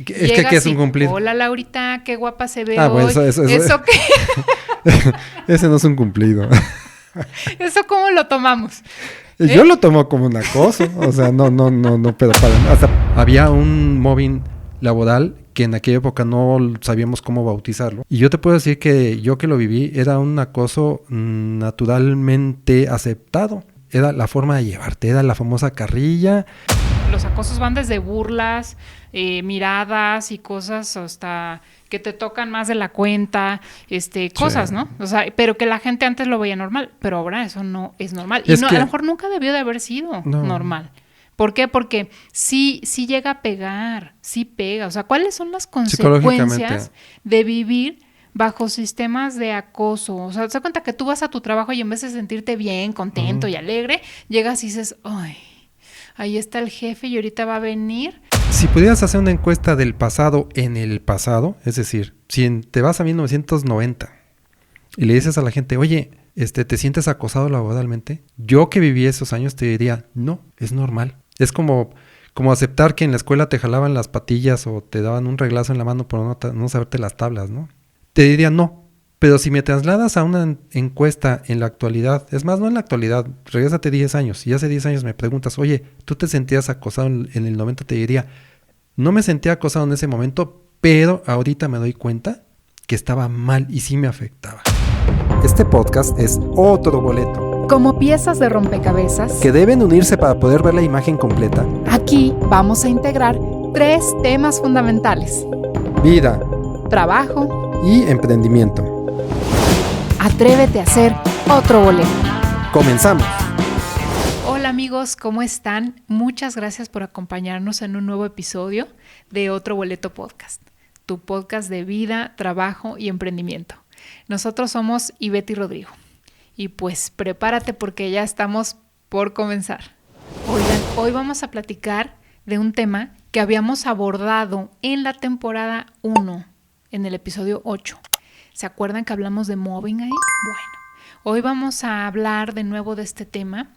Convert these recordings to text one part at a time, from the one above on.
Es que aquí es un cumplido. Hola, Laurita, qué guapa se ve hoy. Bueno, ¿Eso qué? Ese no es un cumplido. ¿Eso cómo lo tomamos? Yo lo tomo como un acoso. O sea, no, pero había un mobbing laboral que en aquella época no sabíamos cómo bautizarlo. Y yo te puedo decir que yo que lo viví era un acoso naturalmente aceptado. Era la forma de llevarte, era la famosa carrilla. Los acosos van desde burlas, miradas y cosas hasta que te tocan más de la cuenta, cosas, ¿no? O sea, pero que la gente antes lo veía normal, pero ahora eso no es normal. Y no, a lo mejor nunca debió de haber sido normal. ¿Por qué? Porque sí llega a pegar, sí pega. O sea, ¿cuáles son las consecuencias de vivir bajo sistemas de acoso? O sea, te das cuenta que tú vas a tu trabajo y en vez de sentirte bien, contento y alegre, llegas y dices, ay, ahí está el jefe y ahorita va a venir. Si pudieras hacer una encuesta del pasado en el pasado, es decir, si te vas a 1990 y le dices a la gente, oye, ¿te sientes acosado laboralmente? Yo que viví esos años te diría, no, es normal. Es como aceptar que en la escuela te jalaban las patillas o te daban un reglazo en la mano por no saberte las tablas, ¿no? Te diría no. Pero si me trasladas a una encuesta en la actualidad, es más, no en la actualidad, regrésate 10 años, y hace 10 años me preguntas, oye, ¿tú te sentías acosado en el 90? Te diría, no me sentía acosado en ese momento, pero ahorita me doy cuenta que estaba mal y sí me afectaba. Este podcast es otro boleto. Como piezas de rompecabezas que deben unirse para poder ver la imagen completa. Aquí vamos a integrar 3 temas fundamentales: vida, trabajo y emprendimiento. Atrévete a hacer otro boleto. ¡Comenzamos! Hola amigos, ¿cómo están? Muchas gracias por acompañarnos en un nuevo episodio de Otro Boleto Podcast, tu podcast de vida, trabajo y emprendimiento. Nosotros somos Ivette y Rodrigo. Y pues prepárate porque ya estamos por comenzar. Oigan, hoy vamos a platicar de un tema que habíamos abordado en la temporada 1, en el episodio 8. ¿Se acuerdan que hablamos de mobbing ahí? Bueno, hoy vamos a hablar de nuevo de este tema,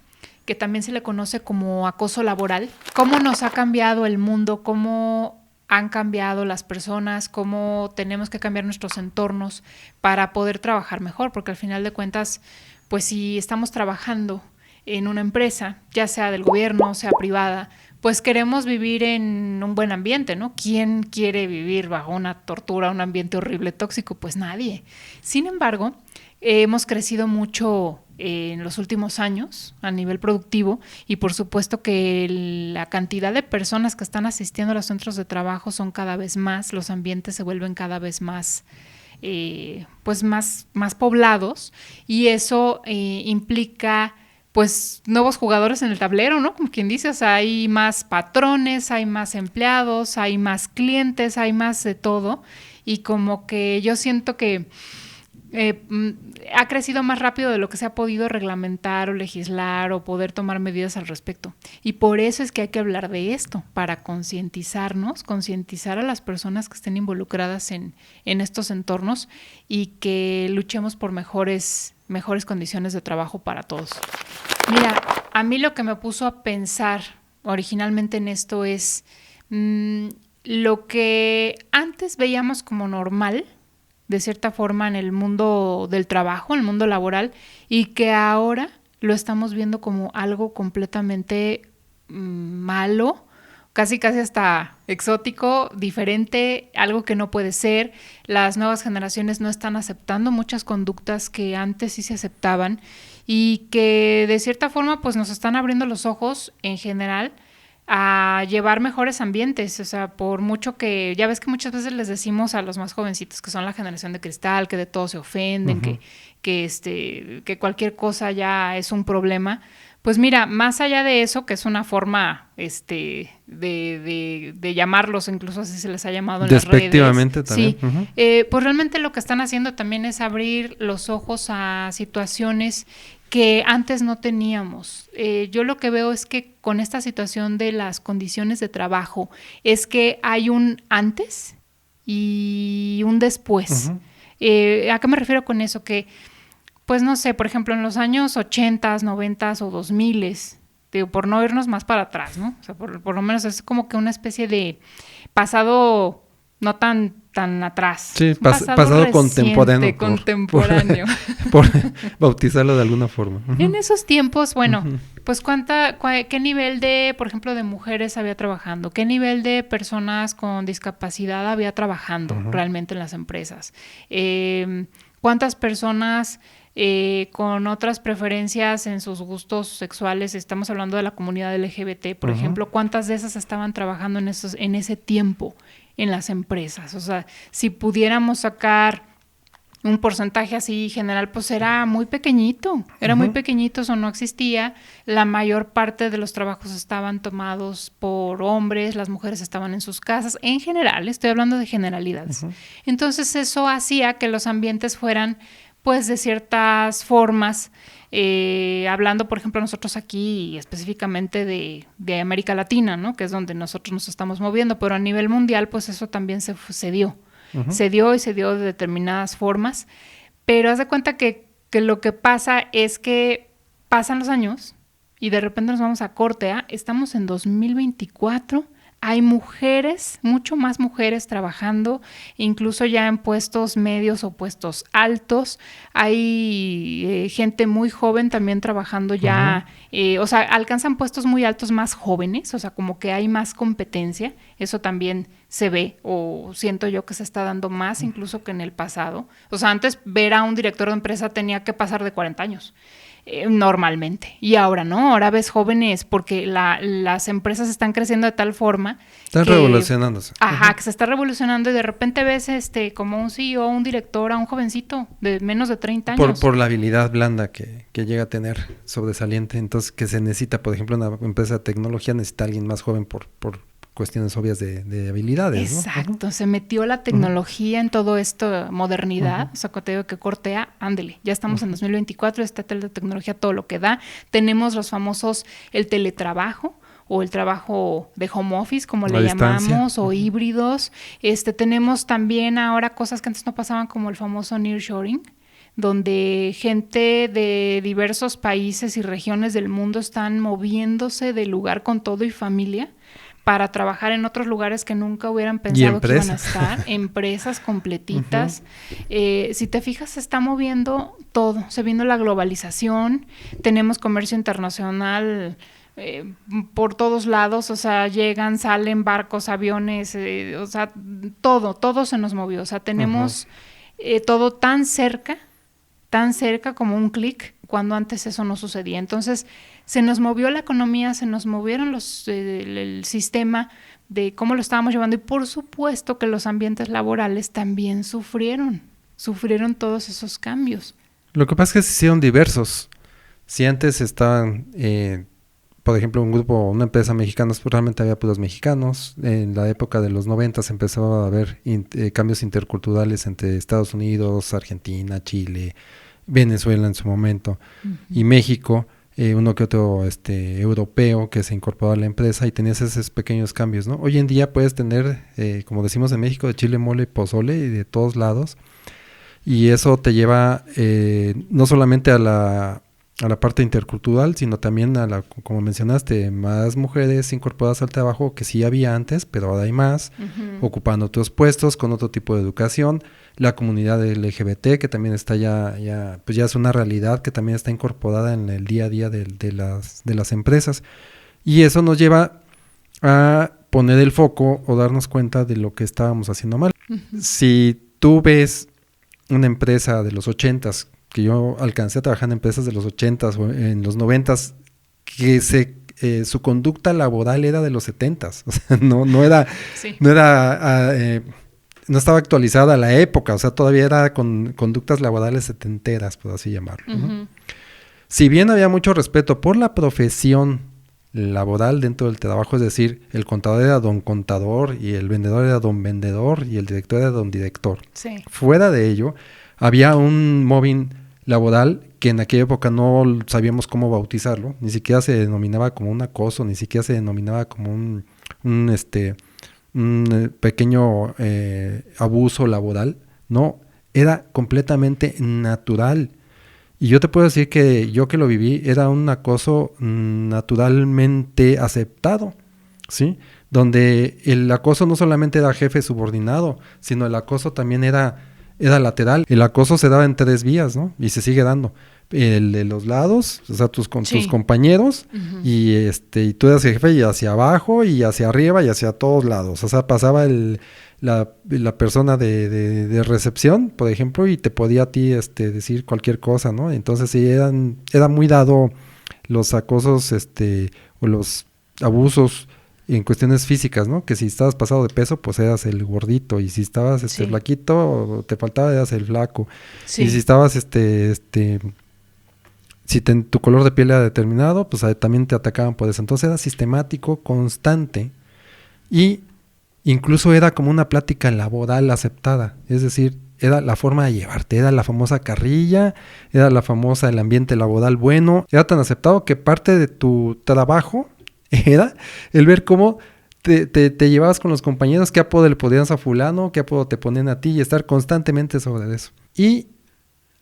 que también se le conoce como acoso laboral. Cómo nos ha cambiado el mundo, cómo han cambiado las personas, cómo tenemos que cambiar nuestros entornos para poder trabajar mejor, porque al final de cuentas, pues si estamos trabajando en una empresa, ya sea del gobierno, sea privada, pues queremos vivir en un buen ambiente, ¿no? ¿Quién quiere vivir bajo una tortura, un ambiente horrible, tóxico? Pues nadie. Sin embargo, hemos crecido mucho en los últimos años a nivel productivo y por supuesto que la cantidad de personas que están asistiendo a los centros de trabajo son cada vez más, los ambientes se vuelven cada vez más más poblados y eso implica pues nuevos jugadores en el tablero, ¿no? Como quien dice, o sea, hay más patrones, hay más empleados, hay más clientes, hay más de todo y como que yo siento que ha crecido más rápido de lo que se ha podido reglamentar o legislar o poder tomar medidas al respecto. Y por eso es que hay que hablar de esto, para concientizar a las personas que estén involucradas en estos entornos y que luchemos por mejores condiciones de trabajo para todos. Mira, a mí lo que me puso a pensar originalmente en esto es lo que antes veíamos como normal, de cierta forma en el mundo del trabajo, en el mundo laboral, y que ahora lo estamos viendo como algo completamente malo, casi hasta exótico, diferente, algo que no puede ser. Las nuevas generaciones no están aceptando muchas conductas que antes sí se aceptaban y que de cierta forma pues nos están abriendo los ojos en general a llevar mejores ambientes, o sea, por mucho que, ya ves que muchas veces les decimos a los más jovencitos que son la generación de cristal, que de todo se ofenden, uh-huh. que cualquier cosa ya es un problema. Pues mira, más allá de eso, que es una forma de llamarlos, incluso así se les ha llamado en las redes. Despectivamente también. Sí, uh-huh. Pues realmente lo que están haciendo también es abrir los ojos a situaciones que antes no teníamos. Yo lo que veo es que con esta situación de las condiciones de trabajo es que hay un antes y un después. Uh-huh. ¿A qué me refiero con eso? Que, pues no sé, por ejemplo, en los años 80s, 90s o 2000s, por no irnos más para atrás, ¿no? O sea, por lo menos es como que una especie de pasado no tan atrás. Sí, pasado contemporáneo. Contemporáneo. Por bautizarlo de alguna forma. En esos tiempos, bueno, pues ¿qué nivel de, por ejemplo, de mujeres había trabajando? ¿Qué nivel de personas con discapacidad había trabajando realmente en las empresas? ¿Cuántas personas con otras preferencias en sus gustos sexuales? Estamos hablando de la comunidad LGBT, por ejemplo. ¿Cuántas de esas estaban trabajando en ese tiempo en las empresas? O sea, si pudiéramos sacar un porcentaje así general, pues era muy pequeñito, muy pequeñito, eso no existía. La mayor parte de los trabajos estaban tomados por hombres, las mujeres estaban en sus casas, en general, estoy hablando de generalidades. Entonces eso hacía que los ambientes fueran, pues, de ciertas formas, hablando, por ejemplo, nosotros aquí específicamente de América Latina, ¿no? Que es donde nosotros nos estamos moviendo, pero a nivel mundial, pues eso también se dio. Se dio de determinadas formas, pero haz de cuenta que lo que pasa es que pasan los años y de repente nos vamos a corte, estamos en 2024, hay mujeres, mucho más mujeres trabajando, incluso ya en puestos medios o puestos altos. Hay gente muy joven también trabajando ya, o sea, alcanzan puestos muy altos más jóvenes, o sea, como que hay más competencia. Eso también se ve, o siento yo que se está dando más incluso que en el pasado. O sea, antes ver a un director de empresa tenía que pasar de 40 años. Normalmente. Y ahora no, ahora ves jóvenes porque las empresas están creciendo de tal forma. Están revolucionándose. Que se está revolucionando y de repente ves como un CEO, un director, a un jovencito de menos de 30 años. Por la habilidad blanda que llega a tener sobresaliente. Entonces, que se necesita, por ejemplo, una empresa de tecnología necesita a alguien más joven por cuestiones obvias de habilidades, ¿no? Exacto, se metió la tecnología en todo esto, modernidad, o sea, cuando te digo que cortea, ándele, ya estamos en 2024, está la tecnología todo lo que da, tenemos los famosos, el teletrabajo, o el trabajo de home office, como le llamamos, o híbridos, tenemos también ahora cosas que antes no pasaban, como el famoso nearshoring, donde gente de diversos países y regiones del mundo están moviéndose de lugar con todo y familia, para trabajar en otros lugares que nunca hubieran pensado que iban a estar, empresas completitas. Si te fijas, se está moviendo todo, se vino la globalización, tenemos comercio internacional por todos lados, o sea, llegan, salen barcos, aviones, o sea, todo se nos movió, o sea, tenemos todo tan cerca como un clic, cuando antes eso no sucedía. Entonces, se nos movió la economía, se nos movieron el sistema de cómo lo estábamos llevando y por supuesto que los ambientes laborales también sufrieron todos esos cambios. Lo que pasa es que se hicieron diversos. Si antes estaban, por ejemplo, una empresa mexicana, pues realmente había puros mexicanos. En la época de los 90 empezó a haber cambios interculturales entre Estados Unidos, Argentina, Chile, Venezuela en su momento, y México, uno que otro europeo que se incorporó a la empresa y tenías esos pequeños cambios, ¿no? Hoy en día puedes tener, como decimos en México, de chile, mole, pozole y de todos lados, y eso te lleva no solamente a la parte intercultural, sino también como mencionaste, más mujeres incorporadas al trabajo que sí había antes, pero ahora hay más, ocupando otros puestos con otro tipo de educación. La comunidad LGBT, que también está pues ya es una realidad que también está incorporada en el día a día de las empresas. Y eso nos lleva a poner el foco o darnos cuenta de lo que estábamos haciendo mal. Si tú ves una empresa de los 80s, que yo alcancé a trabajar en empresas de los 80s o en los 90s, que su conducta laboral era de los 70s, o sea, no estaba actualizada a la época, o sea, todavía era con conductas laborales setenteras, por así llamarlo, ¿no? Si bien había mucho respeto por la profesión laboral dentro del trabajo, es decir, el contador era don contador y el vendedor era don vendedor y el director era don director. Sí. Fuera de ello, había un mobbing laboral que en aquella época no sabíamos cómo bautizarlo, ni siquiera se denominaba como un acoso, ni siquiera se denominaba como un pequeño abuso laboral, no, era completamente natural. Y yo te puedo decir que yo que lo viví, era un acoso naturalmente aceptado, ¿sí? donde el acoso no solamente era jefe subordinado, sino el acoso también era lateral. El acoso se daba en 3 vías, ¿no? Y se sigue dando. El de los lados, o sea, tus compañeros, Uh-huh. y tú eras jefe y hacia abajo y hacia arriba y hacia todos lados. O sea, pasaba la persona de recepción, por ejemplo, y te podía a ti decir cualquier cosa, ¿no? Entonces sí, era muy dado los acosos o los abusos en cuestiones físicas, ¿no? Que si estabas pasado de peso, pues eras el gordito, y si estabas flaquito, te faltaba, eras el flaco. Sí. Y si estabas si tu color de piel era determinado, pues también te atacaban por eso. Entonces era sistemático, constante, y incluso era como una plática laboral aceptada. Es decir, era la forma de llevarte, era la famosa carrilla, era la famosa el ambiente laboral bueno. Era tan aceptado que parte de tu trabajo era el ver cómo te llevabas con los compañeros, qué apodo le ponías a fulano, qué apodo te ponían a ti, y estar constantemente sobre eso. Y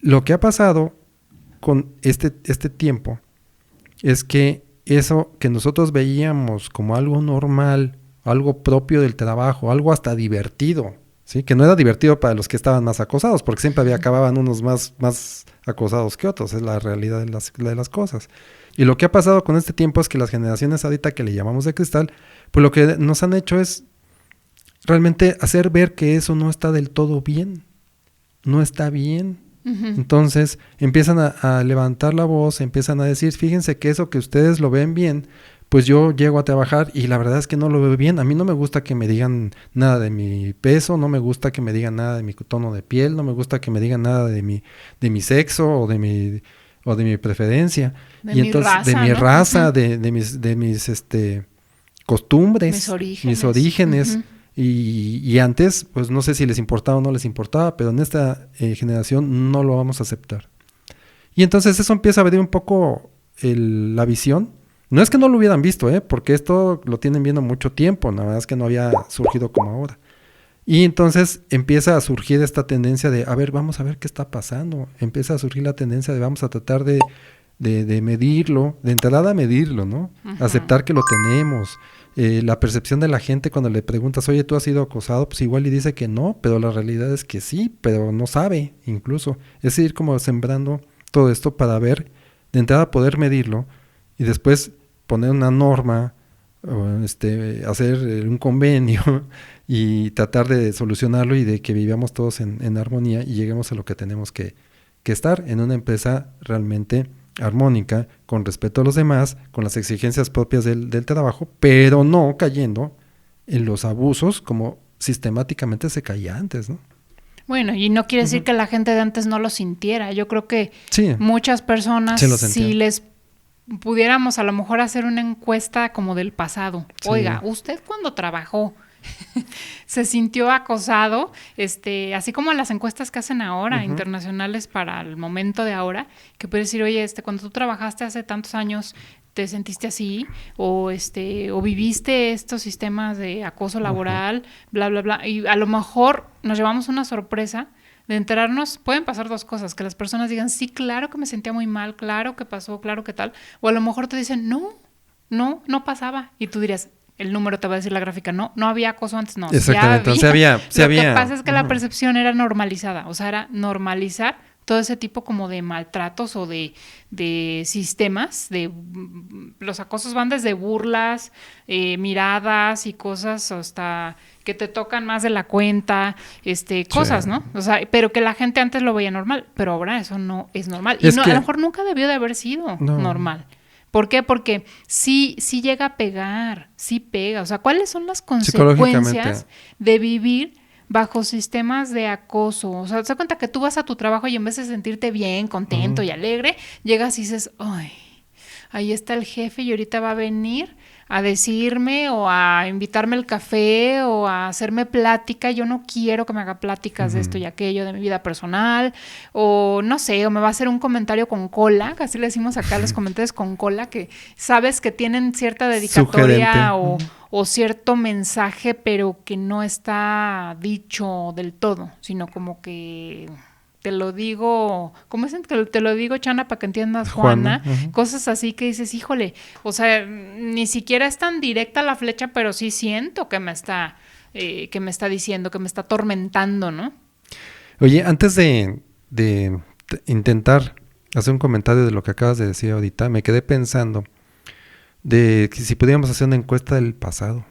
lo que ha pasado con este tiempo es que eso que nosotros veíamos como algo normal, algo propio del trabajo, algo hasta divertido, ¿sí? Que no era divertido para los que estaban más acosados, porque siempre acababan unos más acosados que otros, es la realidad de las cosas. Y lo que ha pasado con este tiempo es que las generaciones ahorita que le llamamos de cristal, pues lo que nos han hecho es realmente hacer ver que eso no está del todo bien, no está bien. Uh-huh. Entonces empiezan a levantar la voz, empiezan a decir, fíjense que eso que ustedes lo ven bien, pues yo llego a trabajar y la verdad es que no lo veo bien. A mí no me gusta que me digan nada de mi peso, no me gusta que me digan nada de mi tono de piel, no me gusta que me digan nada de mi sexo o de mi preferencia. Y entonces, raza, de mi raza, uh-huh. de mis costumbres, mis orígenes. Uh-huh. Y antes, pues no sé si les importaba o no les importaba, pero en esta generación no lo vamos a aceptar. Y entonces eso empieza a abrir un poco la visión. No es que no lo hubieran visto, porque esto lo tienen viendo mucho tiempo, la verdad es que no había surgido como ahora. Y entonces empieza a surgir esta tendencia de, a ver, vamos a ver qué está pasando. Empieza a surgir la tendencia de vamos a tratar de medirlo, de entrada medirlo, ¿no? Uh-huh. Aceptar que lo tenemos. La percepción de la gente cuando le preguntas, oye, ¿tú has sido acosado? Pues igual y dice que no, pero la realidad es que sí, pero no sabe incluso. Es ir como sembrando todo esto para ver, de entrada poder medirlo y después poner una norma, hacer un convenio y tratar de solucionarlo y de que vivamos todos en armonía y lleguemos a lo que tenemos que estar en una empresa realmente armónica, con respeto a los demás, con las exigencias propias del trabajo, pero no cayendo en los abusos como sistemáticamente se caía antes, ¿no? Bueno, y no quiere decir que la gente de antes no lo sintiera. Yo creo que muchas personas, si les pudiéramos a lo mejor hacer una encuesta como del pasado. Sí. Oiga, ¿usted cuando trabajó se sintió acosado? Así como las encuestas que hacen ahora, internacionales para el momento de ahora, que puedes decir, oye, cuando tú trabajaste hace tantos años, ¿te sentiste así? O viviste estos sistemas de acoso laboral, bla, bla, bla. Y a lo mejor nos llevamos una sorpresa de enterarnos. Pueden pasar 2 cosas, que las personas digan, sí, claro que me sentía muy mal, claro que pasó, claro que tal. O a lo mejor te dicen, no pasaba. Y tú dirías, el número te va a decir la gráfica, no había acoso antes, no. Exactamente, sí había. Lo que pasa es que la percepción era normalizada, o sea, era normalizar todo ese tipo como de maltratos o de sistemas, los acosos van desde burlas, miradas y cosas hasta que te tocan más de la cuenta, cosas, ¿no? O sea, pero que la gente antes lo veía normal, pero ahora eso no es normal. Y a lo mejor nunca debió de haber sido normal. ¿Por qué? Porque sí llega a pegar, sí pega. O sea, ¿cuáles son las consecuencias de vivir bajo sistemas de acoso? O sea, te das cuenta que tú vas a tu trabajo y en vez de sentirte bien, contento y alegre, llegas y dices, ay, ahí está el jefe y ahorita va a venir a decirme o a invitarme al café o a hacerme plática. Yo no quiero que me haga pláticas de esto y aquello, de mi vida personal, o no sé, o me va a hacer un comentario con cola, que así le decimos acá los comentarios con cola, que sabes que tienen cierta dedicatoria o cierto mensaje, pero que no está dicho del todo, sino como que te lo digo, ¿cómo es que te lo digo, Chana, para que entiendas, Juana? Cosas así que dices, híjole, o sea, ni siquiera es tan directa la flecha, pero sí siento que me está diciendo, que me está atormentando, ¿no? Oye, antes de intentar hacer un comentario de lo que acabas de decir ahorita, me quedé pensando de que si pudiéramos hacer una encuesta del pasado.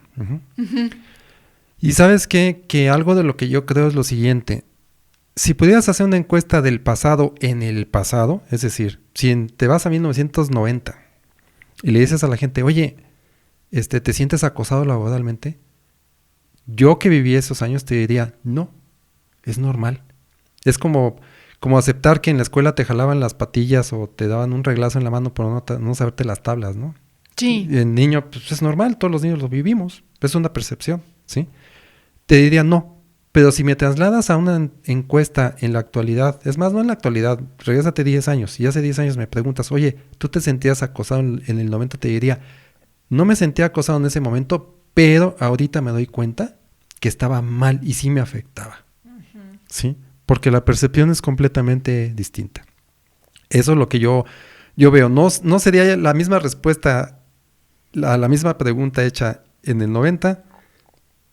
Y ¿sabes qué? Que algo de lo que yo creo es lo siguiente. Si pudieras hacer una encuesta del pasado en el pasado, es decir, si te vas a 1990 y le dices a la gente, oye, ¿te sientes acosado laboralmente? Yo que viví esos años te diría, no, es normal. Es como aceptar que en la escuela te jalaban las patillas o te daban un reglazo en la mano por no saberte las tablas, ¿no? Sí. Y el niño, pues es normal, todos los niños lo vivimos, es una percepción, ¿sí? Te diría no, pero si me trasladas a una encuesta en la actualidad, es más, no en la actualidad, regrésate 10 años, y hace 10 años me preguntas, oye, ¿tú te sentías acosado en el 90? Te diría, no me sentía acosado en ese momento, pero ahorita me doy cuenta que estaba mal y sí me afectaba, ¿sí? Porque la percepción es completamente distinta. Eso es lo que yo veo. No sería la misma respuesta la misma pregunta hecha en el 90,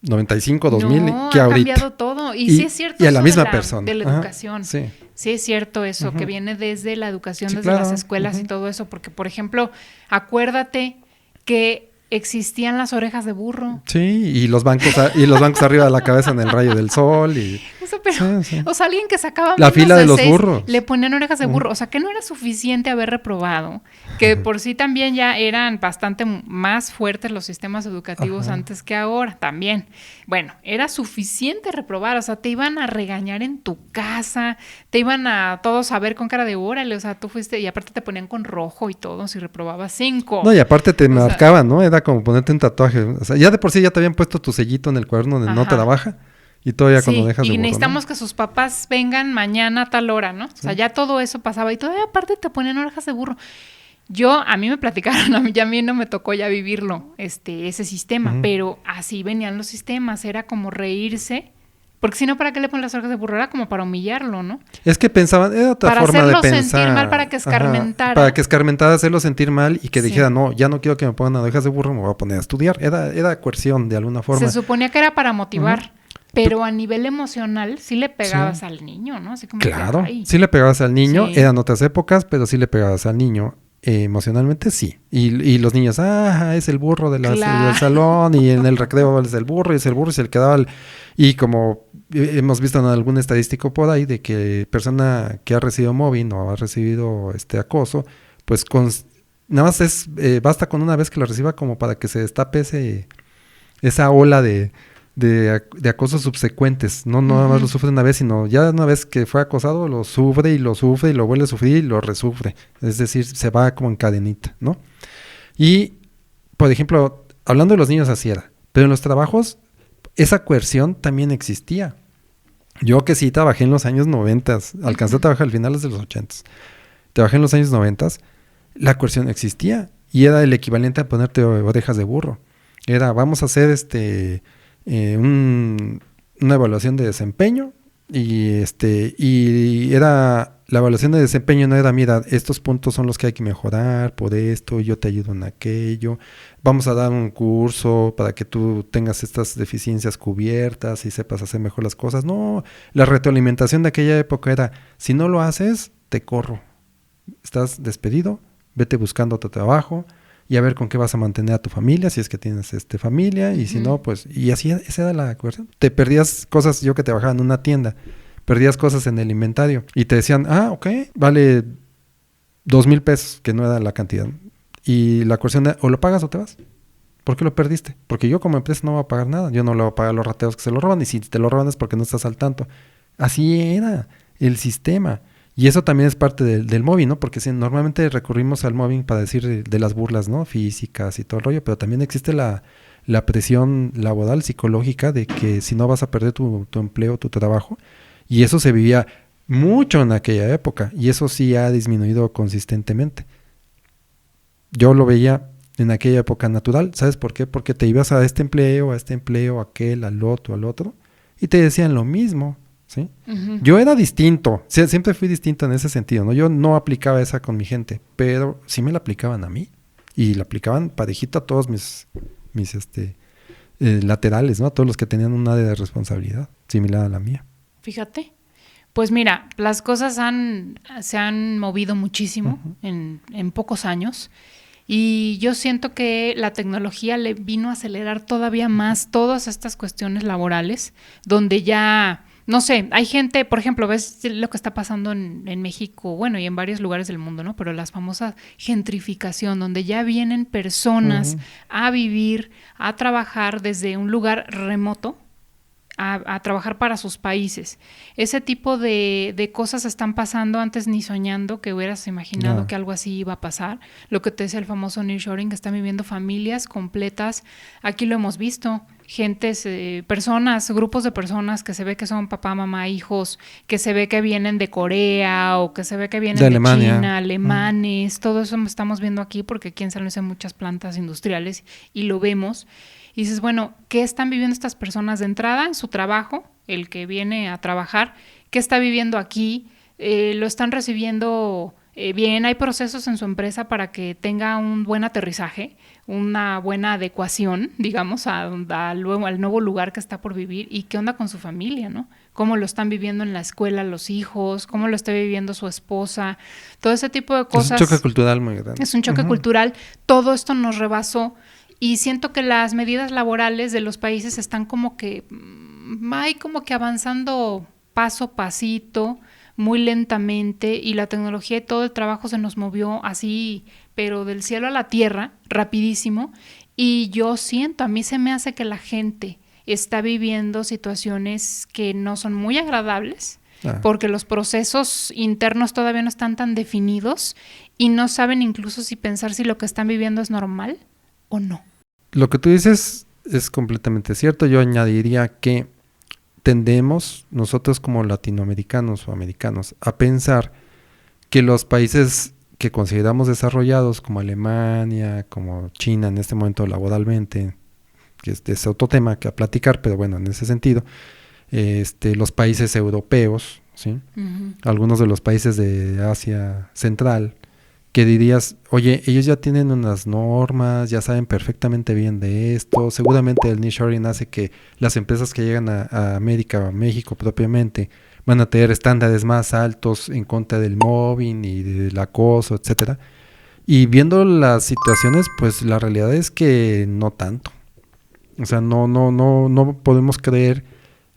95, 2000, que ahorita. Ha cambiado todo. Y sí es cierto y a la eso misma persona. De la educación. Sí. Sí es cierto eso, que viene desde la educación, Sí, desde claro. las escuelas y todo eso. Porque, por ejemplo, acuérdate que existían las orejas de burro. Sí, y los bancos arriba de la cabeza en el rayo del sol. Eso, pero, sí. O sea, alguien que sacaba la fila de los 6, burros. le ponían orejas de burro. O sea, que no era suficiente haber reprobado. Que por sí también ya eran bastante más fuertes los sistemas educativos antes que ahora también. Bueno, era suficiente reprobar. O sea, te iban a regañar en tu casa. Te iban a todos a ver con cara de órale. O sea, tú fuiste... Y aparte te ponían con rojo y todo si reprobabas 5. No, y aparte te marcaban, ¿no? Era como ponerte un tatuaje. O sea, ya de por sí ya te habían puesto tu sellito en el cuaderno de no te la baja. Y todavía cuando dejas de burro, y necesitamos, ¿no? que sus papás vengan mañana a tal hora, ¿no? O sea, ya todo eso pasaba. Y todavía aparte te ponían orejas de burro. A mí me platicaron, a mí no me tocó ya vivirlo, ese sistema. Pero así venían los sistemas. Era como reírse. Porque si no, ¿para qué le ponen las orejas de burro? Era como para humillarlo, ¿no? Es que pensaban, era otra forma de pensar. Para hacerlo sentir mal, para que escarmentara. Para que escarmentara, hacerlo sentir mal y que dijera, no, ya no quiero que me pongan orejas de burro, me voy a poner a estudiar. Era coerción de alguna forma. Se suponía que era para motivar, pero a nivel emocional sí le pegabas al niño, ¿no? Así como claro, sí le pegabas al niño, eran otras épocas, pero sí le pegabas al niño. Emocionalmente sí. Y los niños, es el burro del salón, y en el recreo es el burro, y se le quedaba y como hemos visto en algún estadístico por ahí de que persona que ha recibido mobbing o ha recibido acoso, pues nada más basta con una vez que lo reciba como para que se destape esa ola de acosos subsecuentes. No nada más lo sufre una vez, sino ya una vez que fue acosado lo sufre y lo vuelve a sufrir y lo resufre. Es decir, se va como en cadenita, ¿no? Y, por ejemplo, hablando de los niños así era, pero en los trabajos esa coerción también existía. Yo que sí trabajé en los años 90, alcancé a trabajar al finales de los 80. Trabajé en los años 90, la coerción existía y era el equivalente a ponerte orejas de burro. Era, vamos a hacer una evaluación de desempeño y era la evaluación de desempeño no era, mira, estos puntos son los que hay que mejorar por esto, yo te ayudo en aquello, vamos a dar un curso para que tú tengas estas deficiencias cubiertas y sepas hacer mejor las cosas. No, la retroalimentación de aquella época era, si no lo haces, te corro, estás despedido, vete buscando otro trabajo y a ver con qué vas a mantener a tu familia, si es que tienes familia, y si no, pues, y así, esa era la coerción. Te perdías cosas, yo que trabajaba en una tienda, perdías cosas en el inventario, y te decían, ok, vale 2,000 pesos, que no era la cantidad, y la coerción era, o lo pagas o te vas. ¿Por qué lo perdiste? Porque yo como empresa no voy a pagar nada, yo no le voy a pagar a los rateros que se lo roban, y si te lo roban es porque no estás al tanto. Así era el sistema. Y eso también es parte del mobbing, ¿no? Porque normalmente recurrimos al mobbing para decir de las burlas, ¿no? Físicas y todo el rollo, pero también existe la presión laboral, psicológica, de que si no vas a perder tu empleo, tu trabajo. Y eso se vivía mucho en aquella época, y eso sí ha disminuido consistentemente. Yo lo veía en aquella época natural. ¿Sabes por qué? Porque te ibas a este empleo, aquel, al otro, y te decían lo mismo. ¿sí? Yo era distinto, siempre fui distinto en ese sentido, ¿no? Yo no aplicaba esa con mi gente, pero sí me la aplicaban a mí. Y la aplicaban parejito a todos mis laterales, ¿no? A todos los que tenían un área de responsabilidad similar a la mía. Fíjate. Pues mira, las cosas se han movido muchísimo en pocos años y yo siento que la tecnología le vino a acelerar todavía más todas estas cuestiones laborales, donde ya, no sé, hay gente, por ejemplo, ves lo que está pasando en México, bueno, y en varios lugares del mundo, ¿no? Pero las famosas gentrificación, donde ya vienen personas a vivir, a trabajar desde un lugar remoto, a trabajar para sus países. Ese tipo de cosas están pasando antes ni soñando que hubieras imaginado que algo así iba a pasar. Lo que te decía el famoso nearshoring, que están viviendo familias completas. Aquí lo hemos visto. Gentes, personas, grupos de personas que se ve que son papá, mamá, hijos, que se ve que vienen de Corea o que se ve que vienen de Alemania. China, alemanes. Todo eso estamos viendo aquí porque aquí en San Luis hay muchas plantas industriales y lo vemos. Y dices, bueno, ¿qué están viviendo estas personas de entrada en su trabajo? El que viene a trabajar, ¿qué está viviendo aquí? ¿Lo están recibiendo bien? ¿Hay procesos en su empresa para que tenga un buen aterrizaje, una buena adecuación, digamos, al nuevo lugar que está por vivir? ¿Y qué onda con su familia, no? ¿Cómo lo están viviendo en la escuela los hijos? ¿Cómo lo está viviendo su esposa? Todo ese tipo de cosas. Es un choque cultural muy grande. Es un choque cultural. Todo esto nos rebasó. Y siento que las medidas laborales de los países están como que avanzando paso a pasito, muy lentamente, y la tecnología y todo el trabajo se nos movió así, pero del cielo a la tierra, rapidísimo. Y yo siento, a mí se me hace que la gente está viviendo situaciones que no son muy agradables, porque los procesos internos todavía no están tan definidos y no saben incluso si pensar si lo que están viviendo es normal o no. Lo que tú dices es completamente cierto. Yo añadiría que tendemos nosotros como latinoamericanos o americanos a pensar que los países que consideramos desarrollados como Alemania, como China en este momento laboralmente, que es otro tema que a platicar, pero bueno, en ese sentido, los países europeos, ¿sí? Algunos de los países de Asia Central, que dirías, oye, ellos ya tienen unas normas, ya saben perfectamente bien de esto, seguramente el nearshoring hace que las empresas que llegan a América o a México propiamente van a tener estándares más altos en contra del mobbing y del acoso, etcétera. Y viendo las situaciones, pues la realidad es que no tanto. O sea, no podemos creer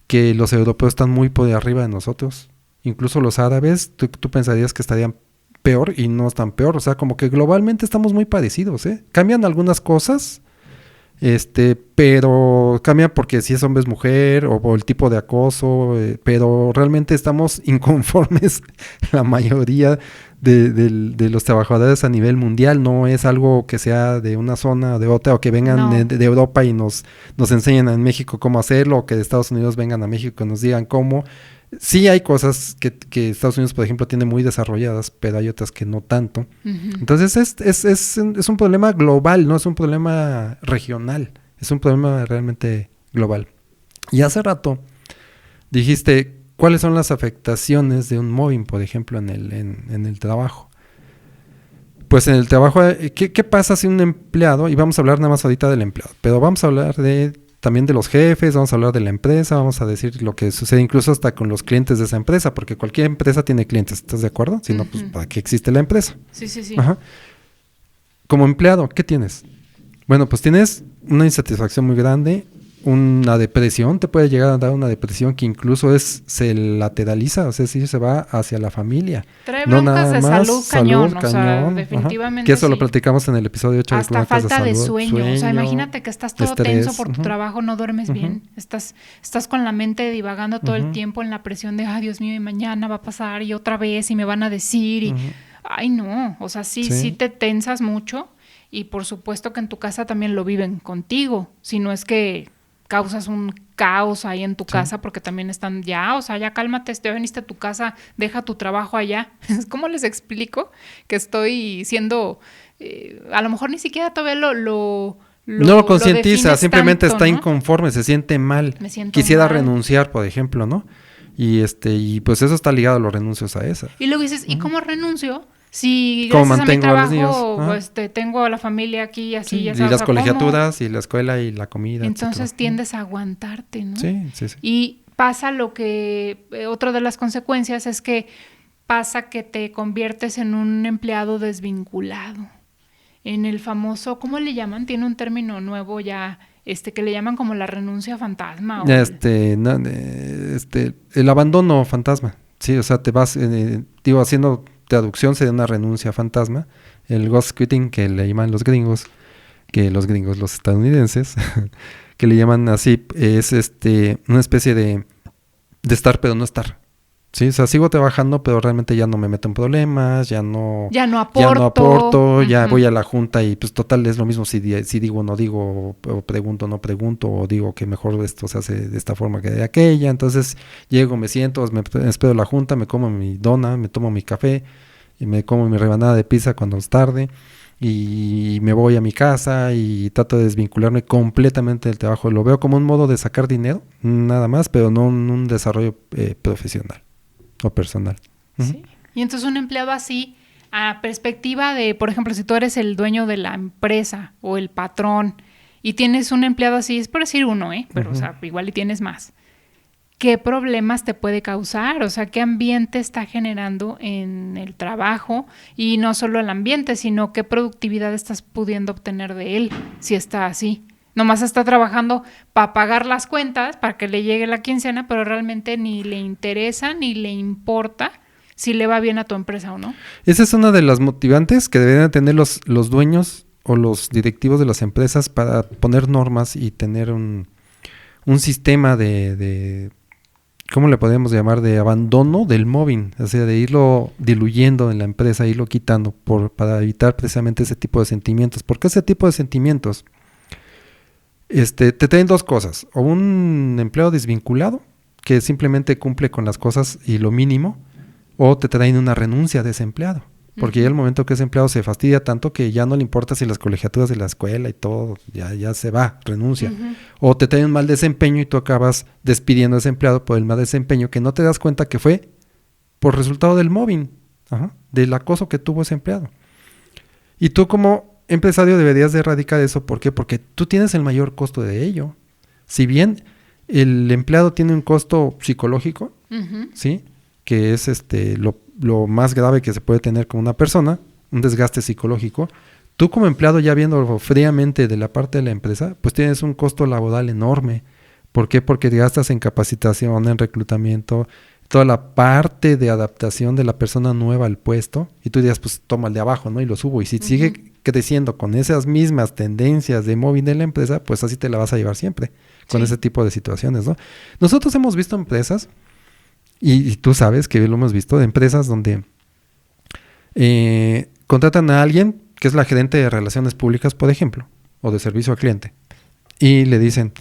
que los europeos están muy por arriba de nosotros. Incluso los árabes, tú pensarías que estarían peor y no es tan peor. O sea, como que globalmente estamos muy parecidos, ¿eh? Cambian algunas cosas, pero cambian porque si es hombre es mujer o el tipo de acoso, pero realmente estamos inconformes la mayoría de los trabajadores a nivel mundial. No es algo que sea de una zona o de otra, o que vengan de Europa y nos enseñen en México cómo hacerlo, o que de Estados Unidos vengan a México y nos digan cómo. Sí hay cosas que Estados Unidos, por ejemplo, tiene muy desarrolladas, pero hay otras que no tanto. Entonces es un problema global, no es un problema regional, es un problema realmente global. Y hace rato dijiste, ¿cuáles son las afectaciones de un mobbing, por ejemplo, en el trabajo? Pues en el trabajo, ¿qué pasa si un empleado, y vamos a hablar nada más ahorita del empleado, pero vamos a hablar también de los jefes, vamos a hablar de la empresa, vamos a decir lo que sucede incluso hasta con los clientes de esa empresa, porque cualquier empresa tiene clientes, ¿estás de acuerdo? Si no, pues ¿para qué existe la empresa? Sí. Ajá. Como empleado, ¿qué tienes? Bueno, pues tienes una insatisfacción muy grande, una depresión, te puede llegar a dar una depresión que incluso se lateraliza, o sea, sí se va hacia la familia. Trae broncas de salud cañón, o sea, definitivamente. Que eso lo platicamos en el episodio 8 hasta de falta de sueño. O sea, imagínate que estás todo estrés, tenso por tu trabajo, no duermes bien, estás con la mente divagando todo el tiempo en la presión de, ay, Dios mío, y mañana va a pasar y otra vez y me van a decir y, ay, no, o sea, sí te tensas mucho y por supuesto que en tu casa también lo viven contigo, si no es que causas un caos ahí en tu casa, porque también están ya cálmate, ya veniste a tu casa, deja tu trabajo allá. ¿Cómo les explico que estoy siendo, a lo mejor ni siquiera todavía no lo concientiza, simplemente tanto, está ¿no? inconforme, se siente mal, Me siento quisiera mal. renunciar, por ejemplo, ¿no? Y pues eso está ligado a los renuncios a esa. Y luego dices, ¿y cómo renuncio? Si ¿Cómo gracias a mi mantengo a los trabajo niños? tengo a la familia aquí así, Sí, ya y sabes, las ¿cómo? colegiaturas, y la escuela, y la comida, Entonces etcétera. tiendes a aguantarte, ¿no? Sí. Y pasa lo que, otra de las consecuencias es que pasa que te conviertes en un empleado desvinculado. En el famoso, ¿cómo le llaman? Tiene un término nuevo ya, que le llaman como la renuncia fantasma. O El abandono fantasma. Sí, o sea, te vas, haciendo traducción sería una renuncia fantasma. El ghost quitting, que le llaman los gringos, los estadounidenses, que le llaman así, es una especie de estar pero no estar. Sí, o sea, sigo trabajando, pero realmente ya no me meto en problemas, ya no aporto, ya voy a la junta y pues total es lo mismo si digo o no digo, o pregunto o no pregunto, o digo que mejor esto se hace de esta forma que de aquella. Entonces llego, me siento, me espero la junta, me como mi dona, me tomo mi café, y me como mi rebanada de pizza cuando es tarde, y me voy a mi casa y trato de desvincularme completamente del trabajo. Lo veo como un modo de sacar dinero, nada más, pero no un desarrollo profesional o personal. Sí. Y entonces un empleado así, a perspectiva de, por ejemplo, si tú eres el dueño de la empresa o el patrón y tienes un empleado así, es por decir uno, pero o sea, igual y tienes más. ¿Qué problemas te puede causar? O sea, ¿qué ambiente está generando en el trabajo? Y no solo el ambiente, sino qué productividad estás pudiendo obtener de él si está así. Nomás está trabajando para pagar las cuentas, para que le llegue la quincena, pero realmente ni le interesa ni le importa si le va bien a tu empresa o no. Esa es una de las motivantes que deberían tener los dueños o los directivos de las empresas para poner normas y tener un sistema de ¿cómo le podemos llamar? De abandono del mobbing, o sea, de irlo diluyendo en la empresa, irlo quitando para evitar precisamente ese tipo de sentimientos. Porque ese tipo de sentimientos te traen dos cosas: o un empleado desvinculado que simplemente cumple con las cosas y lo mínimo, o te traen una renuncia de ese empleado, porque ya el momento que ese empleado se fastidia tanto que ya no le importa si las colegiaturas de la escuela y todo, ya se va, renuncia. O te traen un mal desempeño y tú acabas despidiendo a ese empleado por el mal desempeño que no te das cuenta que fue por resultado del mobbing, del acoso que tuvo ese empleado. Y tú como empresario deberías de erradicar eso. ¿Por qué? Porque tú tienes el mayor costo de ello. Si bien el empleado tiene un costo psicológico, ¿sí?, que es lo más grave que se puede tener con una persona, un desgaste psicológico, tú como empleado, ya viendo fríamente de la parte de la empresa, pues tienes un costo laboral enorme. ¿Por qué? Porque gastas en capacitación, en reclutamiento, toda la parte de adaptación de la persona nueva al puesto, y tú dirías, pues toma el de abajo, ¿no? Y lo subo. Y si sigue creciendo con esas mismas tendencias de móvil de la empresa, pues así te la vas a llevar siempre, con ese tipo de situaciones, ¿no? Nosotros hemos visto empresas, y tú sabes que lo hemos visto, de empresas donde contratan a alguien que es la gerente de relaciones públicas, por ejemplo, o de servicio al cliente, y le dicen,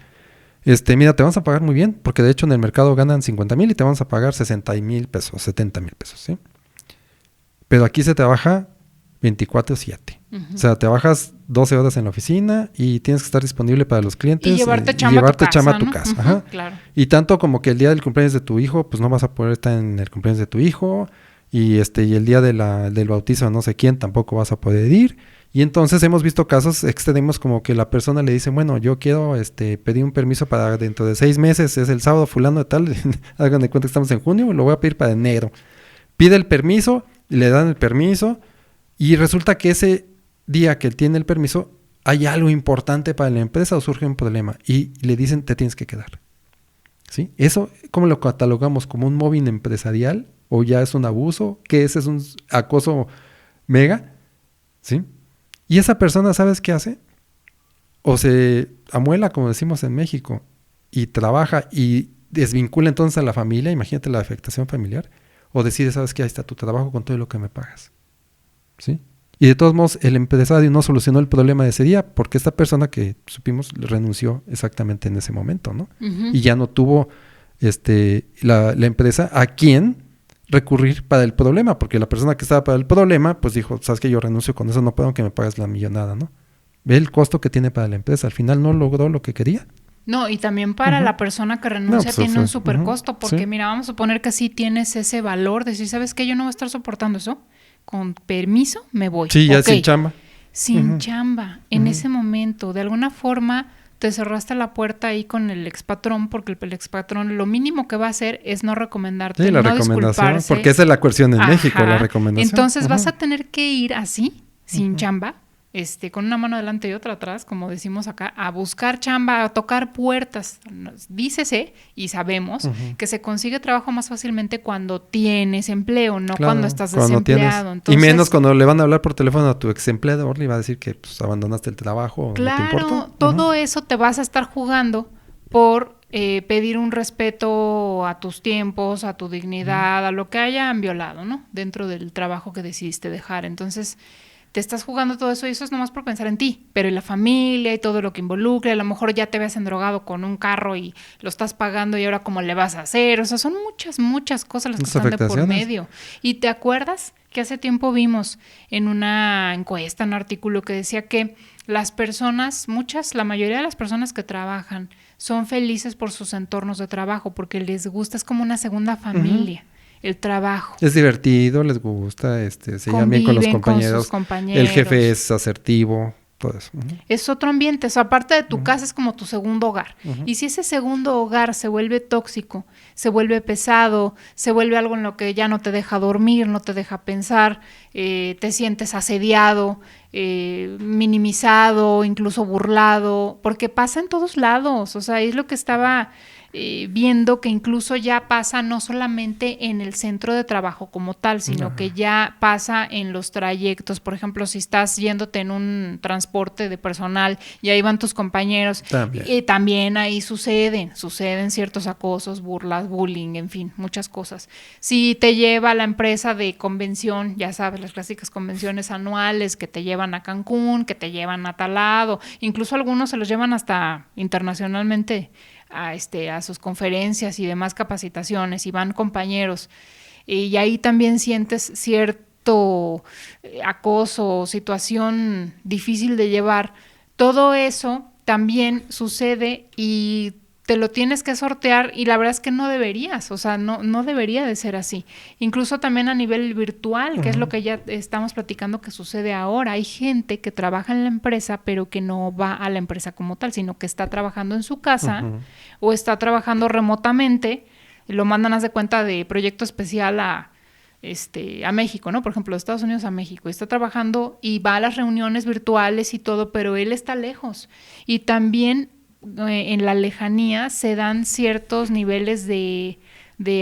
mira, te vamos a pagar muy bien, porque de hecho en el mercado ganan 50,000 y te vamos a pagar 60,000 pesos, 70,000 pesos, ¿sí? Pero aquí se trabaja 24/7. O sea, trabajas 12 horas en la oficina y tienes que estar disponible para los clientes. Y llevarte chamba a tu casa, Ajá. Claro. Y tanto como que el día del cumpleaños de tu hijo, pues no vas a poder estar en el cumpleaños de tu hijo. Y el día del bautizo de no sé quién tampoco vas a poder ir. Y entonces hemos visto casos extremos como que la persona le dice, bueno, yo quiero pedir un permiso para dentro de 6 meses, es el sábado fulano de tal, hagan de cuenta que estamos en junio, lo voy a pedir para enero. Pide el permiso, le dan el permiso, y resulta que ese día que él tiene el permiso, hay algo importante para la empresa o surge un problema, y le dicen, te tienes que quedar. ¿Sí? Eso, ¿cómo lo catalogamos? ¿Como un mobbing empresarial? ¿O ya es un abuso? ¿Qué es? ¿Es un acoso mega? ¿Sí? Y esa persona, ¿sabes qué hace? O se amuela, como decimos en México, y trabaja y desvincula entonces a la familia, imagínate la afectación familiar, o decide, ¿sabes qué? Ahí está tu trabajo con todo lo que me pagas. ¿Sí? Y de todos modos, el empresario no solucionó el problema de ese día, porque esta persona que supimos renunció exactamente en ese momento, ¿no? Y ya no tuvo la empresa a quién recurrir para el problema, porque la persona que estaba para el problema, pues dijo, sabes que yo renuncio, con eso no puedo que me pagues la millonada, ¿no? Ve el costo que tiene para la empresa, al final no logró lo que quería. No, y también para la persona que renuncia pues, tiene un súper costo, porque sí. mira, vamos a suponer que sí tienes ese valor de decir, ¿sabes qué? Yo no voy a estar soportando eso. Con permiso, me voy. Sí, ya Ok. sin chamba. Sin chamba. En ese momento, de alguna forma, te cerraste la puerta ahí con el expatrón, porque el expatrón lo mínimo que va a hacer es no recomendarte, Sí, la no recomendación, disculparse. porque esa es la coerción en México, la Ajá. recomendación. Entonces vas a tener que ir así, sin chamba, con una mano adelante y otra atrás, como decimos acá, a buscar chamba, a tocar puertas. Dícese, y sabemos, que se consigue trabajo más fácilmente cuando tienes empleo, no Claro, cuando estás cuando desempleado. tienes, Entonces, y menos cuando le van a hablar por teléfono a tu ex empleador, le va a decir que pues, abandonaste el trabajo, o no te importa. claro, todo eso te vas a estar jugando por pedir un respeto a tus tiempos, a tu dignidad, a lo que hayan violado, ¿no? Dentro del trabajo que decidiste dejar. Entonces, te estás jugando todo eso y eso es nomás por pensar en ti, pero en la familia y todo lo que involucra, a lo mejor ya te habías endrogado con un carro y lo estás pagando y ahora cómo le vas a hacer, o sea, son muchas cosas las que están de por medio. Y te acuerdas que hace tiempo vimos en una encuesta, un artículo que decía que las personas, la mayoría de las personas que trabajan son felices por sus entornos de trabajo porque les gusta, es como una segunda familia. El trabajo. Es divertido, les gusta, se llevan bien con los compañeros. Con sus compañeros. El jefe es asertivo, todo eso. Es otro ambiente, o sea, aparte de tu casa es como tu segundo hogar. Y si ese segundo hogar se vuelve tóxico, se vuelve pesado, se vuelve algo en lo que ya no te deja dormir, no te deja pensar, te sientes asediado, minimizado, incluso burlado, porque pasa en todos lados, o sea, es lo que estaba viendo que incluso ya pasa no solamente en el centro de trabajo como tal, sino que ya pasa en los trayectos. Por ejemplo, si estás yéndote en un transporte de personal y ahí van tus compañeros, también ahí suceden ciertos acosos, burlas, bullying, en fin, muchas cosas. Si te lleva la empresa de convención, ya sabes, las clásicas convenciones anuales que te llevan a Cancún, que te llevan a tal lado, incluso algunos se los llevan hasta internacionalmente a sus conferencias y demás capacitaciones y van compañeros y ahí también sientes cierto acoso, situación difícil de llevar. Todo eso también sucede y te lo tienes que sortear y la verdad es que no deberías, o sea, no debería de ser así. Incluso también a nivel virtual, que es lo que ya estamos platicando que sucede ahora. Hay gente que trabaja en la empresa, pero que no va a la empresa como tal, sino que está trabajando en su casa o está trabajando remotamente, lo mandan, haz de cuenta, de proyecto especial a México, ¿no? Por ejemplo, de Estados Unidos a México. Está trabajando y va a las reuniones virtuales y todo, pero él está lejos. Y también en la lejanía se dan ciertos niveles de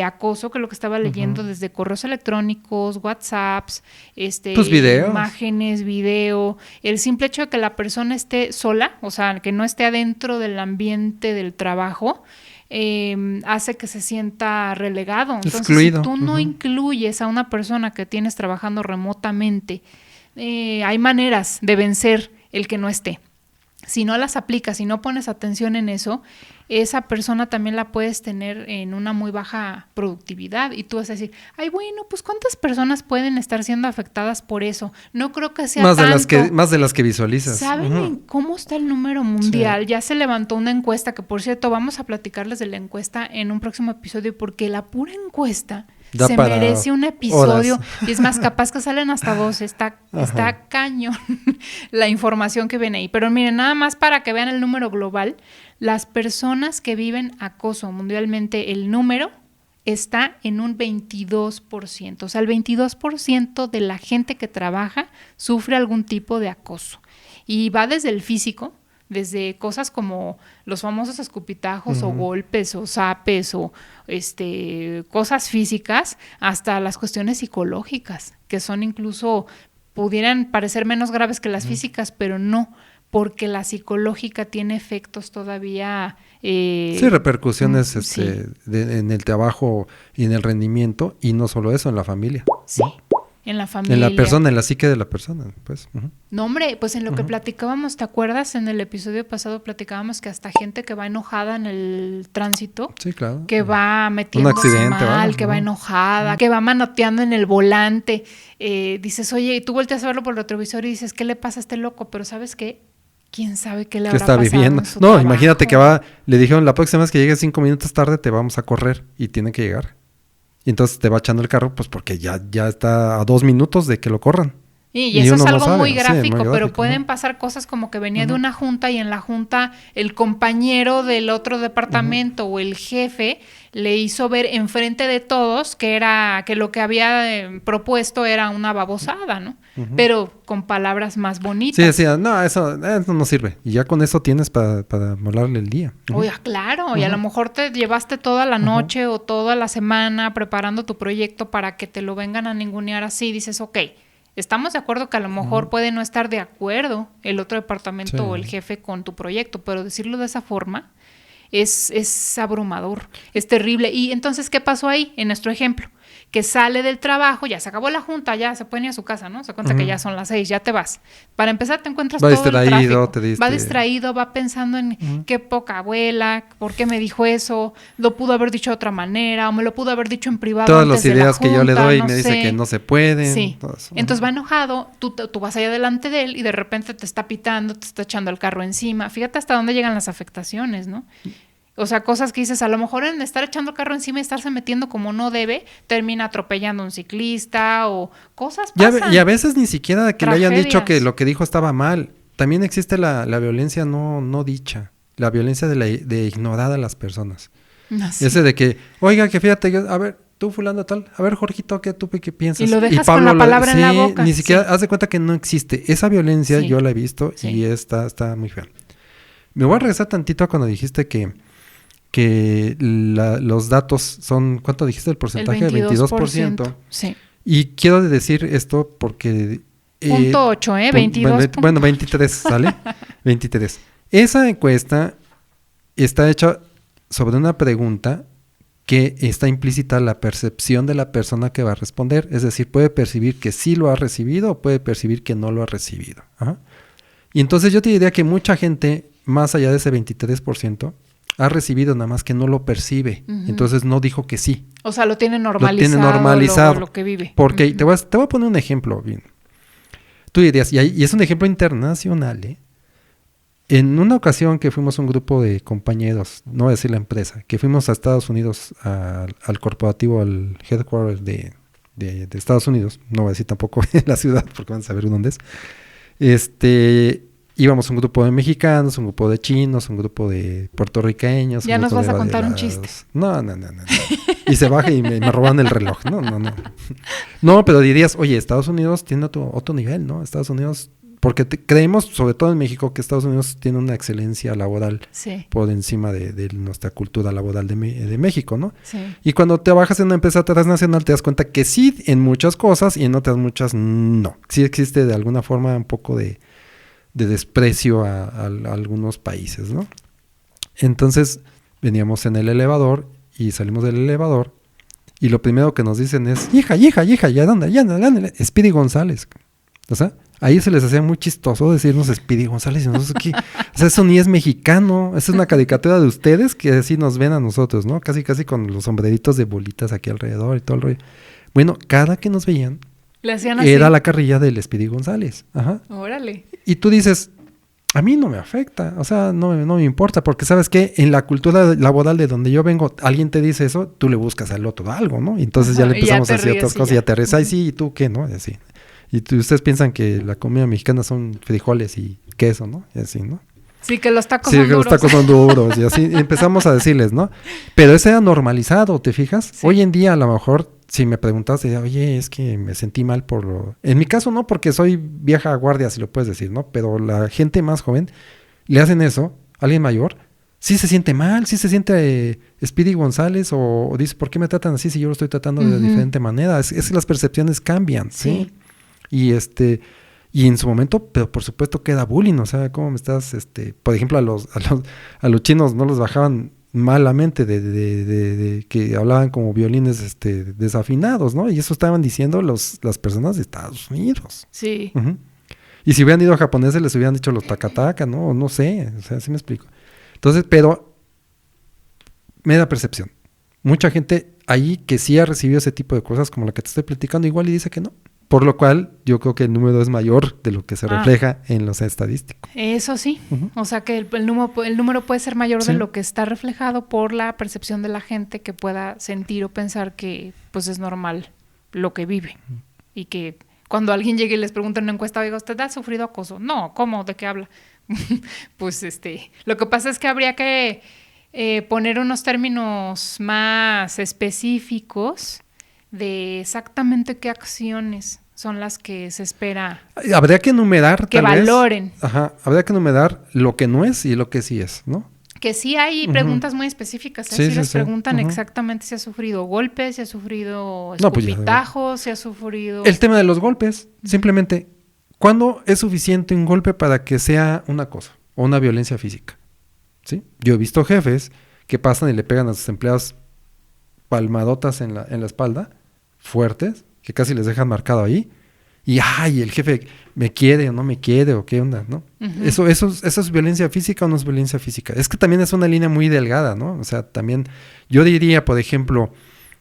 acoso, que es lo que estaba leyendo, desde correos electrónicos, WhatsApps, pues videos, imágenes, video, el simple hecho de que la persona esté sola, o sea, que no esté adentro del ambiente del trabajo, hace que se sienta relegado. Entonces, excluido. Si tú no incluyes a una persona que tienes trabajando remotamente, hay maneras de vencer el que no esté. Si no las aplicas, si no pones atención en eso, esa persona también la puedes tener en una muy baja productividad y tú vas a decir, ay, bueno, pues ¿cuántas personas pueden estar siendo afectadas por eso? No creo que sea más tanto. Más de las que visualizas. ¿Saben cómo está el número mundial? Sí. Ya se levantó una encuesta, que por cierto vamos a platicarles de la encuesta en un próximo episodio, porque la pura encuesta se merece un episodio horas. Y es más, capaz que salen hasta 2, está cañón la información que viene ahí. Pero miren, nada más para que vean el número global, las personas que viven acoso mundialmente, el número está en un 22%. O sea, el 22% de la gente que trabaja sufre algún tipo de acoso. Y va desde el físico, desde cosas como los famosos escupitajos o golpes o zapes o cosas físicas, hasta las cuestiones psicológicas, que son incluso, pudieran parecer menos graves que las físicas, pero no, porque la psicológica tiene efectos todavía... sí, repercusiones en el trabajo y en el rendimiento, y no solo eso, en la familia. Sí. En la familia. En la persona, en la psique de la persona, pues. No, hombre, pues en lo que platicábamos, ¿te acuerdas? En el episodio pasado platicábamos que hasta gente que va enojada en el tránsito, sí, claro, que va metiéndose mal, que va enojada, que va manoteando en el volante, dices, oye, y tú volteas a verlo por el retrovisor y dices, ¿qué le pasa a este loco? Pero ¿sabes qué? ¿Quién sabe qué le que habrá está pasado viviendo? en su No, trabajo? imagínate que le dijeron la próxima vez que llegues 5 minutos tarde te vamos a correr y tiene que llegar. Y entonces te va echando el carro, pues porque ya está a 2 minutos de que lo corran. Y eso es uno no algo sabe. muy Sí, gráfico, muy pero gráfico, pueden ¿no? pasar cosas como que venía de Ujú. una junta y en la junta el compañero del otro departamento o el jefe le hizo ver enfrente de todos que lo que había propuesto era una babosada, ¿no? Ujú. Pero con palabras más bonitas. Sí, decía, no, eso no sirve. Y ya con eso tienes para molarle el día. Ujú. Oye, claro, y a lo mejor te llevaste toda la noche o toda la semana preparando tu proyecto para que te lo vengan a ningunear así. Dices, ok, estamos de acuerdo que a lo mejor puede no estar de acuerdo el otro departamento Sí. o el jefe con tu proyecto, pero decirlo de esa forma es abrumador, es terrible. Y entonces, ¿qué pasó ahí en nuestro ejemplo? Que sale del trabajo, ya se acabó la junta, ya se puede ir a su casa, ¿no? Se cuenta que ya son las 6, ya te vas. Para empezar te encuentras Va todo el distraído, tráfico. Va distraído, va pensando en qué poca abuela, por qué me dijo eso, lo pudo haber dicho de otra manera, o me lo pudo haber dicho en privado todas antes las de la ideas que yo le junta, doy no me dice sé. que no se pueden. Sí. todo eso. Entonces va enojado, tú vas allá delante de él y de repente te está pitando, te está echando el carro encima. Fíjate hasta dónde llegan las afectaciones, ¿no? O sea, cosas que dices, a lo mejor en estar echando el carro encima y estarse metiendo como no debe, termina atropellando a un ciclista o cosas pasan. Y a veces ni siquiera que le hayan dicho que Tragedias. lo que dijo estaba mal. También existe la violencia no dicha. La violencia de ignorar a las personas. Así. Ese de que, oiga, que fíjate, a ver, tú fulano tal, a ver, Jorgito, ¿tú qué piensas? Y lo dejas con la palabra en la boca. Ni siquiera, Sí. haz de cuenta que no existe. Esa violencia Sí. yo la he visto Sí. y está muy fea. Me voy a regresar tantito a cuando dijiste que los datos son, ¿cuánto dijiste el porcentaje? El 22%. Sí. Y quiero decir esto porque... Punto 8, 22. Bueno, 23, ¿sale? 23. Esa encuesta está hecha sobre una pregunta que está implícita la percepción de la persona que va a responder. Es decir, puede percibir que sí lo ha recibido o puede percibir que no lo ha recibido. Ajá. Y entonces yo te diría que mucha gente, más allá de ese 23%, ha recibido, nada más que no lo percibe. Entonces no dijo que sí. O sea, lo tiene normalizado. Lo tiene normalizado. Lo que vive. Porque te voy a poner un ejemplo. Bien. Tú dirías, y es un ejemplo internacional, ¿eh? En una ocasión que fuimos un grupo de compañeros, no voy a decir la empresa, que fuimos a Estados Unidos, al corporativo, al headquarters de Estados Unidos, no voy a decir tampoco la ciudad porque van a saber dónde es, íbamos un grupo de mexicanos, un grupo de chinos, un grupo de puertorriqueños. Ya nos vas a contar un chiste. No. Y se baja y me roban el reloj. No. No, pero dirías, oye, Estados Unidos tiene otro nivel, ¿no? Estados Unidos, porque creemos, sobre todo en México, que Estados Unidos tiene una excelencia laboral por encima de nuestra cultura laboral de México, ¿no? Sí. Y cuando te bajas en una empresa transnacional te das cuenta que sí en muchas cosas y en otras muchas no. Sí existe de alguna forma un poco de desprecio a algunos países, ¿no? Entonces veníamos en el elevador y salimos del elevador y lo primero que nos dicen es, hija, ya dónde, Speedy González. O sea, ahí se les hacía muy chistoso decirnos Speedy González y nosotros aquí, o sea, eso ni es mexicano, esa es una caricatura de ustedes que así nos ven a nosotros, ¿no? Casi con los sombreritos de bolitas aquí alrededor y todo el rollo. Bueno, cada que nos veían le hacían así. Era la carrilla del Speedy González. Ajá. Órale. Y tú dices, a mí no me afecta, o sea, no me importa, porque sabes que en la cultura laboral de donde yo vengo, alguien te dice eso, tú le buscas al otro algo, ¿no? Y entonces ya le empezamos a decir otras cosas y ya te ríes, ay sí, ¿y tú qué, no? Y así. Y ustedes piensan que la comida mexicana son frijoles y queso, ¿no? Y así, ¿no? Sí, que los tacos son duros. Sí, que los tacos son duros y así empezamos a decirles, ¿no? Pero eso era normalizado, ¿te fijas? Sí. Hoy en día a lo mejor si me preguntas, oye, es que me sentí mal por lo... En mi caso no, porque soy vieja guardia, si lo puedes decir, ¿no? Pero la gente más joven, le hacen eso, alguien mayor, sí se siente mal, sí se siente Speedy González o dice, ¿por qué me tratan así si yo lo estoy tratando de diferente manera? Es que las percepciones cambian, ¿sí? Y y en su momento, pero por supuesto queda bullying, o sea, ¿cómo me estás, por ejemplo, a los chinos no los bajaban malamente de que hablaban como violines desafinados, ¿no? Y eso estaban diciendo las personas de Estados Unidos. Sí. Uh-huh. Y si hubieran ido a japoneses les hubieran dicho los takataka, ¿no? No sé, o sea, así me explico. Entonces, pero me da percepción. Mucha gente ahí que sí ha recibido ese tipo de cosas como la que te estoy platicando igual y dice que no. Por lo cual, yo creo que el número es mayor de lo que se refleja en los estadísticos. Eso sí. O sea que el número puede ser mayor de lo que está reflejado por la percepción de la gente que pueda sentir o pensar que pues es normal lo que vive. Y que cuando alguien llegue y les pregunta en una encuesta, oiga, ¿usted ha sufrido acoso? No, ¿cómo? ¿De qué habla? Pues lo que pasa es que habría que poner unos términos más específicos de exactamente qué acciones son las que se espera. Habría que enumerar, que valoren. Ajá, habría que enumerar lo que no es y lo que sí es, ¿no? Que sí hay preguntas muy específicas, ¿eh? Sí les preguntan exactamente si ha sufrido golpes, si ha sufrido escupitajos, si ha sufrido... El tema de los golpes, simplemente, ¿cuándo es suficiente un golpe para que sea un acoso o una violencia física? ¿Sí? Yo he visto jefes que pasan y le pegan a sus empleados palmadotas en la espalda, fuertes, que casi les dejan marcado ahí, y el jefe me quiere o no me quiere o qué onda, ¿no? ¿Eso es violencia física o no es violencia física? Es que también es una línea muy delgada, ¿no? O sea, también yo diría, por ejemplo,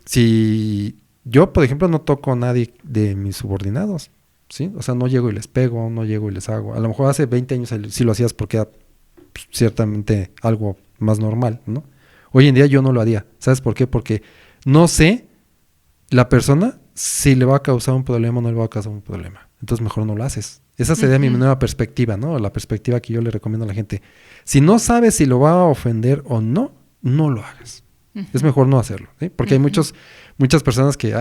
si yo, por ejemplo, no toco a nadie de mis subordinados, ¿sí? O sea, no llego y les pego, no llego y les hago. A lo mejor hace 20 años sí lo hacías porque era ciertamente algo más normal, ¿no? Hoy en día yo no lo haría. ¿Sabes por qué? Porque no sé la persona si le va a causar un problema o no le va a causar un problema. Entonces mejor no lo haces. Esa sería mi nueva perspectiva, ¿no? La perspectiva que yo le recomiendo a la gente. Si no sabes si lo va a ofender o no, no lo hagas. Es mejor no hacerlo, ¿sí? Porque hay muchas personas que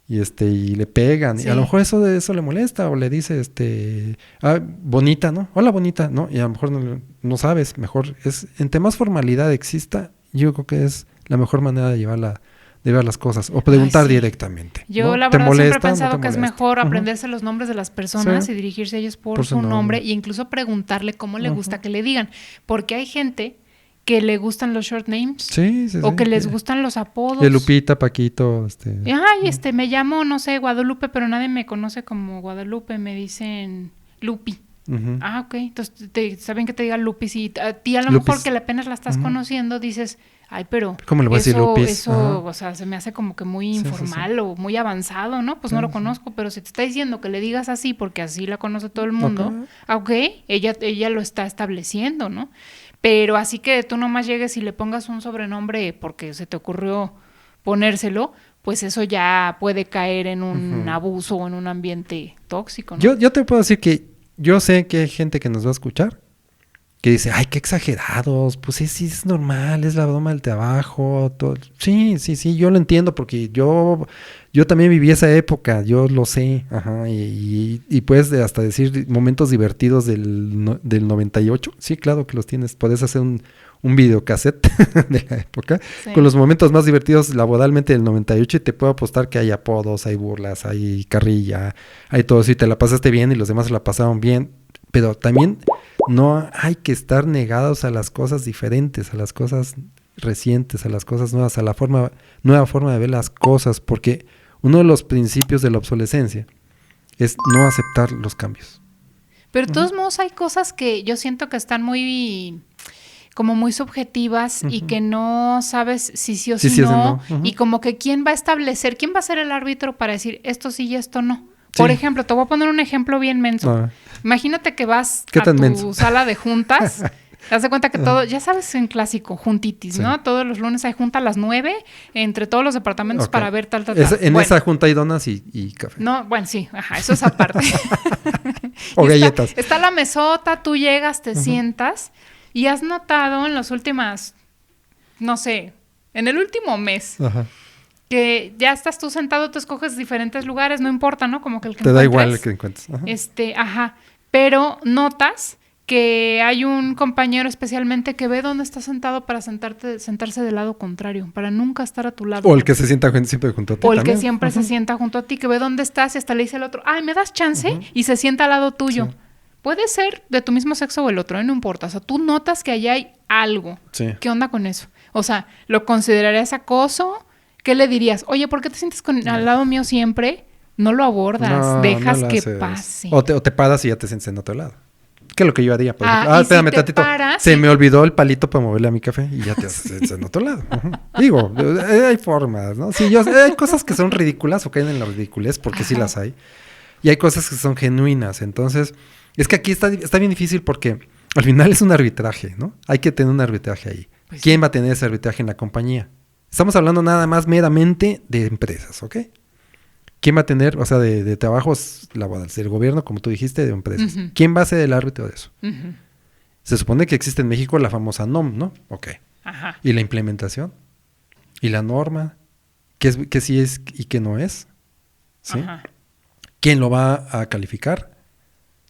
y le pegan, y a lo mejor eso le molesta, o le dice bonita, ¿no? Hola, bonita, ¿no? Y a lo mejor no sabes, mejor entre más formalidad exista, yo creo que es la mejor manera de llevar las cosas, o preguntar directamente. Yo, ¿no? la verdad, siempre he pensado que es mejor aprenderse los nombres de las personas y dirigirse a ellos por su nombre, e incluso preguntarle cómo le gusta que le digan, porque hay gente que le gustan los short names, o que les gustan los apodos. De Lupita, Paquito, me llamo, no sé, Guadalupe, pero nadie me conoce como Guadalupe, me dicen Lupi. Ok, entonces saben que te diga Lupi, si a ti a lo mejor que apenas la estás conociendo dices, pero ¿cómo le voy a decir Lupis? Eso, o sea, se me hace como que muy informal o muy avanzado, ¿no? Pues no lo conozco, pero si te está diciendo que le digas así porque así la conoce todo el mundo, ella lo está estableciendo, ¿no? Pero así que tú nomás llegues y le pongas un sobrenombre porque se te ocurrió ponérselo, pues eso ya puede caer en un abuso o en un ambiente tóxico, ¿no? Yo te puedo decir que yo sé que hay gente que nos va a escuchar que dice, qué exagerados, pues sí es normal, es la broma del trabajo, todo. Sí, yo lo entiendo porque yo también viví esa época, yo lo sé, y puedes hasta decir momentos divertidos del 98, sí, claro que los tienes, puedes hacer un videocassette de la época, con los momentos más divertidos laboralmente del 98, y te puedo apostar que hay apodos, hay burlas, hay carrilla, hay todo eso, y te la pasaste bien y los demás se la pasaron bien, pero también no hay que estar negados a las cosas diferentes, a las cosas recientes, a las cosas nuevas, a la nueva forma de ver las cosas, porque uno de los principios de la obsolescencia es no aceptar los cambios. Pero de todos modos hay cosas que yo siento que están muy subjetivas y que no sabes si sí o si no, y como que quién va a ser el árbitro para decir esto sí y esto no. Por ejemplo, te voy a poner un ejemplo bien menso. Imagínate que vas a tu sala de juntas, te das cuenta que todo, ya sabes, en clásico, juntitis, ¿no? Todos los lunes hay junta a las 9 entre todos los departamentos para ver tal. Esa junta hay donas y café. No, bueno, sí, eso es aparte. O galletas. Está la mesota, tú llegas, te sientas, y has notado en las últimas, no sé, en el último mes, que ya estás tú sentado, tú escoges diferentes lugares, no importa, ¿no? Como que el que te da igual el que encuentres. Pero notas que hay un compañero especialmente que ve dónde estás sentado para sentarse del lado contrario, para nunca estar a tu lado. O el que se sienta siempre junto a ti. O el que siempre se sienta junto a ti, que ve dónde estás y hasta le dice al otro, ¿me das chance? Y se sienta al lado tuyo. Sí. Puede ser de tu mismo sexo o el otro, no importa. O sea, tú notas que allá hay algo. Sí. ¿Qué onda con eso? O sea, ¿lo considerarías acoso? ¿Qué le dirías? Oye, ¿por qué te sientes al lado mío siempre? No lo abordas, dejas que pase. O te paras y ya te sientes en otro lado. ¿Qué es lo que yo haría? Por ejemplo? y si Espérame te tantito. paras, Se me olvidó el palito para moverle a mi café y ya te haces en otro lado. Ujú. Digo, hay formas, ¿no? Sí, hay cosas que son ridículas o caen en la ridiculez, porque sí Ajá. las hay. Y hay cosas que son genuinas. Entonces, es que aquí está bien difícil porque al final es un arbitraje, ¿no? Hay que tener un arbitraje ahí. Pues ¿Quién sí. va a tener ese arbitraje en la compañía? Estamos hablando nada más meramente de empresas, ¿ok? ¿Quién va a tener, o sea, de trabajos laborales, del gobierno, como tú dijiste, de empresas? Ujú. ¿Quién va a ser el árbitro de eso? Ujú. Se supone que existe en México la famosa NOM, ¿no? Ok. Ajá. ¿Y la implementación? ¿Y la norma? ¿Qué sí es y qué no es? ¿Sí? Ajá. ¿Quién lo va a calificar?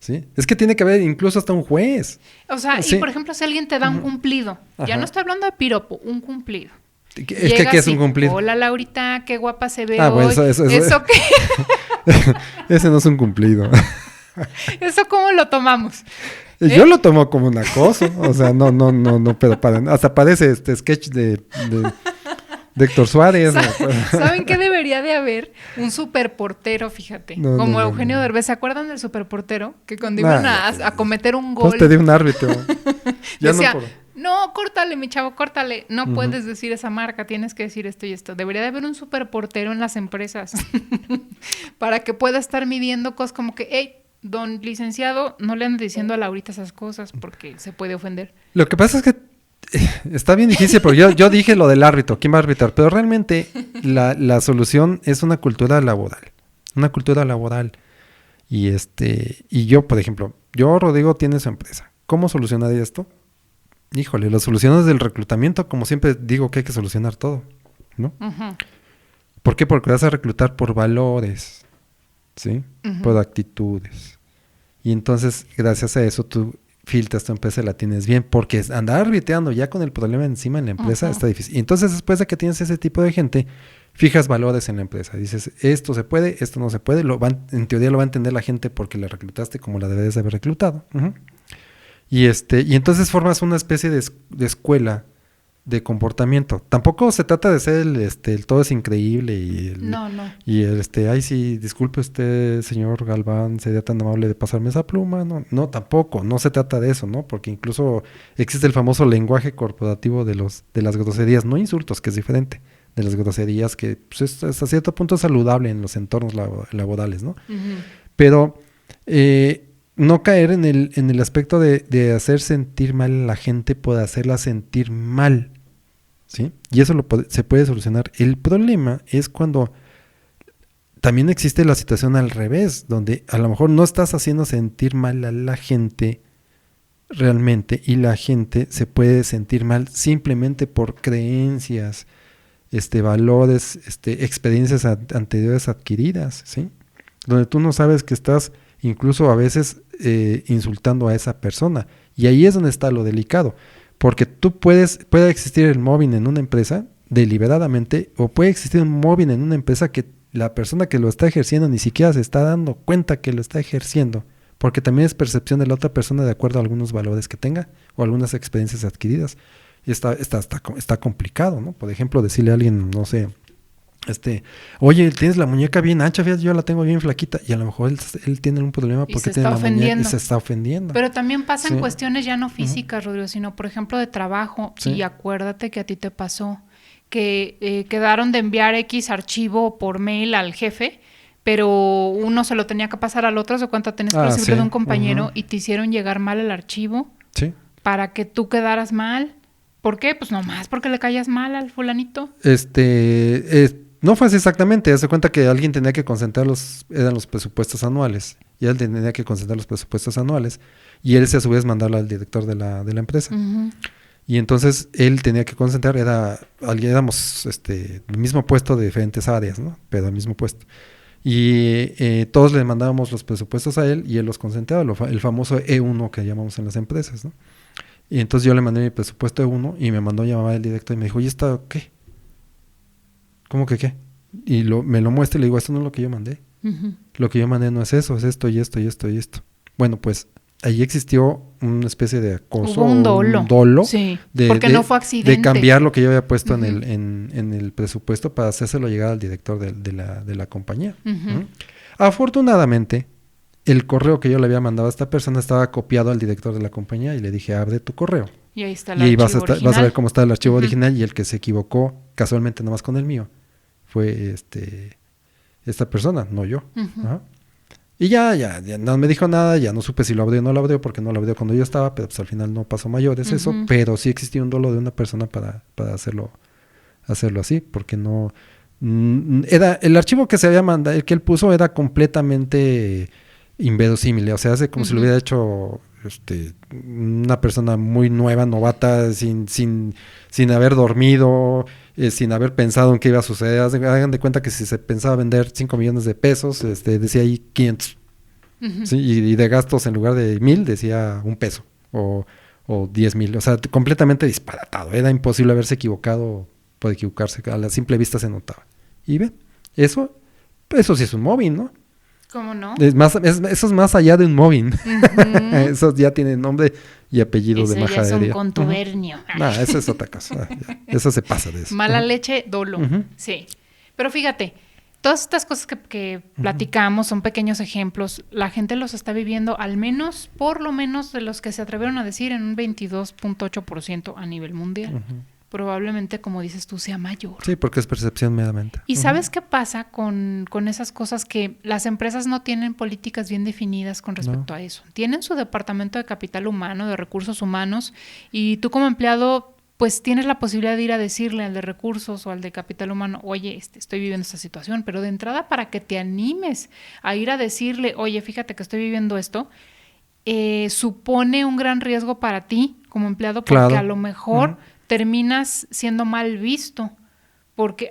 ¿Sí? Es que tiene que haber incluso hasta un juez. O sea, Sí. y por ejemplo, si alguien te da un Ujú. cumplido, ya Ajá. no estoy hablando de piropo, un cumplido. Es que Llega ¿qué es un así, cumplido? Hola Laurita, qué guapa se ve Bueno, hoy. eso ¿Eso qué? ese no es un cumplido. ¿Eso cómo lo tomamos? Yo lo tomo como un acoso. O sea, no, pero hasta parece este sketch de Héctor Suárez. ¿Saben qué debería de haber? Un superportero, fíjate. No, Como no, Eugenio no. Derbez. ¿Se acuerdan del superportero? Que cuando Nah, iban a cometer un Pues gol, te di un árbitro. Ya decía, no no, córtale, mi chavo, córtale. No Ujú. puedes decir esa marca, tienes que decir esto y esto. Debería de haber un superportero en las empresas para que pueda estar midiendo cosas como que, hey, don licenciado, no le ande diciendo a Laurita esas cosas porque se puede ofender. Lo que pasa es que está bien difícil, pero yo dije lo del árbitro, ¿quién va a arbitrar? Pero realmente la solución es una cultura laboral. Una cultura laboral. Y yo, por ejemplo, Rodrigo, tiene su empresa. ¿Cómo solucionaría esto? Híjole, lo soluciono desde el reclutamiento, como siempre digo que hay que solucionar todo, ¿no? Ujú, ¿Por qué? Porque vas a reclutar por valores, ¿sí? ujú. Por actitudes. Y entonces, gracias a eso, tú filtras tu empresa y la tienes bien, porque andar arbitreando ya con el problema encima en la empresa Ujú. está difícil. Y entonces, después de que tienes ese tipo de gente, fijas valores en la empresa. Dices, esto se puede, esto no se puede. En teoría lo va a entender la gente porque la reclutaste como la debes de haber reclutado. Ujú. Y entonces formas una especie de escuela de comportamiento. Tampoco se trata de ser el todo es increíble No. ay sí, disculpe usted, señor Galván, sería tan amable de pasarme esa pluma. No, tampoco, no se trata de eso, ¿no? Porque incluso existe el famoso lenguaje corporativo de las groserías, no insultos, que es diferente, de las groserías que pues, es hasta cierto punto saludable en los entornos laborales, ¿no? Ujú. Pero no caer en el aspecto de hacer sentir mal a la gente por hacerla sentir mal, ¿sí? Y eso se puede solucionar. El problema es cuando también existe la situación al revés, donde a lo mejor no estás haciendo sentir mal a la gente realmente y la gente se puede sentir mal simplemente por creencias, valores, experiencias anteriores adquiridas, ¿sí? Donde tú no sabes que estás incluso a veces insultando a esa persona. Y ahí es donde está lo delicado. Porque puede existir el mobbing en una empresa deliberadamente, o puede existir un mobbing en una empresa que la persona que lo está ejerciendo ni siquiera se está dando cuenta que lo está ejerciendo. Porque también es percepción de la otra persona de acuerdo a algunos valores que tenga o algunas experiencias adquiridas. Y está complicado, ¿no? Por ejemplo, decirle a alguien, no sé, oye, tienes la muñeca bien ancha, fíjate, yo la tengo bien flaquita, y a lo mejor él tiene un problema Y porque se tiene está la muñeca y ofendiendo. se está ofendiendo. Pero también pasa en Sí. cuestiones ya no físicas, Rodrigo, sino por ejemplo de trabajo. Sí. Y acuérdate que a ti te pasó que quedaron de enviar X archivo por mail al jefe, pero uno se lo tenía que pasar al otro, de cuenta tenías que recibirlo Sí. de un compañero Ujú. y te hicieron llegar mal el archivo Sí. para que tú quedaras mal. ¿Por qué? Pues nomás porque le caías mal al fulanito. No fue así exactamente. Haz de cuenta que alguien tenía que concentrar eran los presupuestos anuales. Y él tenía que concentrar los presupuestos anuales. Y él a su vez mandarlo al director de la empresa. Ujú. Y entonces él tenía que concentrar, éramos el mismo puesto de diferentes áreas, ¿no? Pero el mismo puesto. Y todos le mandábamos los presupuestos a él y él los concentraba, el famoso E1 que llamamos en las empresas, ¿no? Y entonces yo le mandé mi presupuesto E1 y me mandó llamar el director y me dijo, ¿y esto qué? ¿Cómo que qué? Y me lo muestra y le digo, esto no es lo que yo mandé. Ujú. Lo que yo mandé no es eso, es esto y esto y esto y esto. Bueno, pues ahí existió una especie de acoso, Hubo un dolo. Sí, porque no fue accidente. de cambiar lo que yo había puesto Ujú. en el presupuesto para hacérselo llegar al director de la compañía. Ujú. ¿Mm? Afortunadamente, el correo que yo le había mandado a esta persona estaba copiado al director de la compañía y le dije, abre tu correo. Y ahí está el Y ahí archivo vas original. a ver cómo está el archivo Ujú. original y el que se equivocó casualmente nomás con el mío fue esta persona, no yo. Ujú. Ajá. Y ya no me dijo nada, ya no supe si lo abrió o no lo abrió porque no lo abrió cuando yo estaba, pero pues al final no pasó mayores eso, Ujú. pero sí existía un dolo de una persona para hacerlo así, porque no... Era el archivo que se había mandado, el que él puso era completamente inverosímil, o sea, hace como si lo Ujú. hubiera hecho una persona muy nueva, novata, sin haber dormido, sin haber pensado en qué iba a suceder. Hagan de cuenta que si se pensaba vender 5 millones de pesos, decía ahí 500. Ujú. ¿Sí? Y de gastos en lugar de 1,000 decía 1 peso o 10,000. O sea, completamente disparatado. Era imposible haberse equivocado por equivocarse. A la simple vista se notaba. Y ve, eso sí es un móvil, ¿no? ¿Cómo no? Eso es más allá de un móvil. Ujú. Eso ya tiene nombre y apellido Ese de ya es un majadería. contubernio. No, eso es otra cosa. Eso se pasa de eso. Mala leche, dolo. Ujú. Sí. Pero fíjate, todas estas cosas que platicamos son pequeños ejemplos. La gente los está viviendo, al menos, por lo menos de los que se atrevieron a decir, en un 22.8% a nivel mundial. Ujú. Probablemente, como dices tú, sea mayor. Sí, porque es percepción meramente. ¿Y sabes qué pasa con esas cosas? Que las empresas no tienen políticas bien definidas con respecto a eso. Tienen su departamento de capital humano, de recursos humanos, y tú como empleado, pues tienes la posibilidad de ir a decirle al de recursos o al de capital humano, oye, estoy viviendo esta situación, pero de entrada para que te animes a ir a decirle, oye, fíjate que estoy viviendo esto, supone un gran riesgo para ti como empleado, porque Claro. a lo mejor Ujú. terminas siendo mal visto. Porque,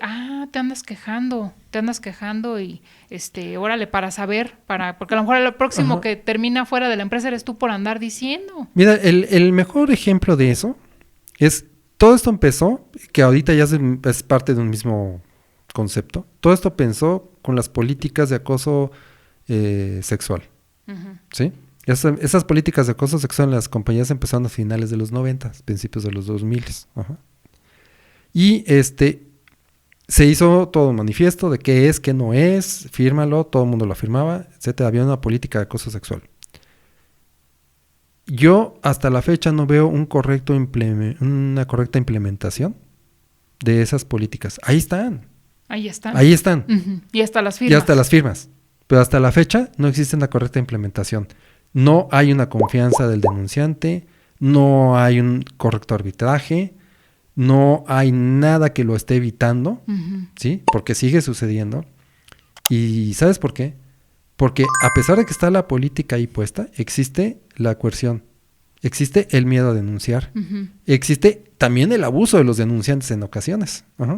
te andas quejando y, órale, para saber, porque a lo mejor el próximo Ajá. que termina fuera de la empresa eres tú por andar diciendo. Mira, el mejor ejemplo de eso es, todo esto empezó, que ahorita ya es parte de un mismo concepto, todo esto empezó con las políticas de acoso sexual, Ujú. ¿sí? Esas políticas de acoso sexual en las compañías empezaron a finales de los 90, principios de los 2000. Ajá. Y se hizo todo un manifiesto de qué es, qué no es, fírmalo, todo el mundo lo afirmaba, etcétera. Había una política de acoso sexual. Yo hasta la fecha no veo una correcta implementación de esas políticas. Ahí están. Ahí están. Ahí están. Ujú. Y hasta las firmas. Y hasta las firmas. Pero hasta la fecha no existe una correcta implementación. No hay una confianza del denunciante, no hay un correcto arbitraje, no hay nada que lo esté evitando, Ujú. ¿sí? Porque sigue sucediendo. ¿Y sabes por qué? Porque a pesar de que está la política ahí puesta, existe la coerción, existe el miedo a denunciar, Ujú. existe también el abuso de los denunciantes en ocasiones. Ajá.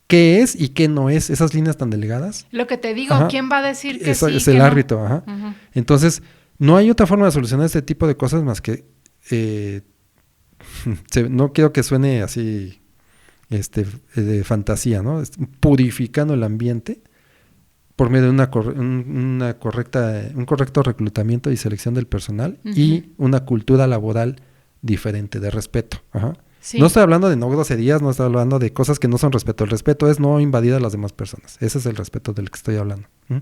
¿Qué es y qué no es? Esas líneas tan delgadas. Lo que te digo, Ajá. ¿quién va a decir que Eso sí? es que el no? árbitro. Ajá. Ujú. Entonces, no hay otra forma de solucionar este tipo de cosas más que no quiero que suene así de fantasía, ¿no? Purificando el ambiente por medio de un correcto reclutamiento y selección del personal y una cultura laboral diferente de respeto. Ajá. Sí. No estoy hablando de no groserías, no estoy hablando de cosas que no son respeto. El respeto es no invadir a las demás personas. Ese es el respeto del que estoy hablando. ¿Mm?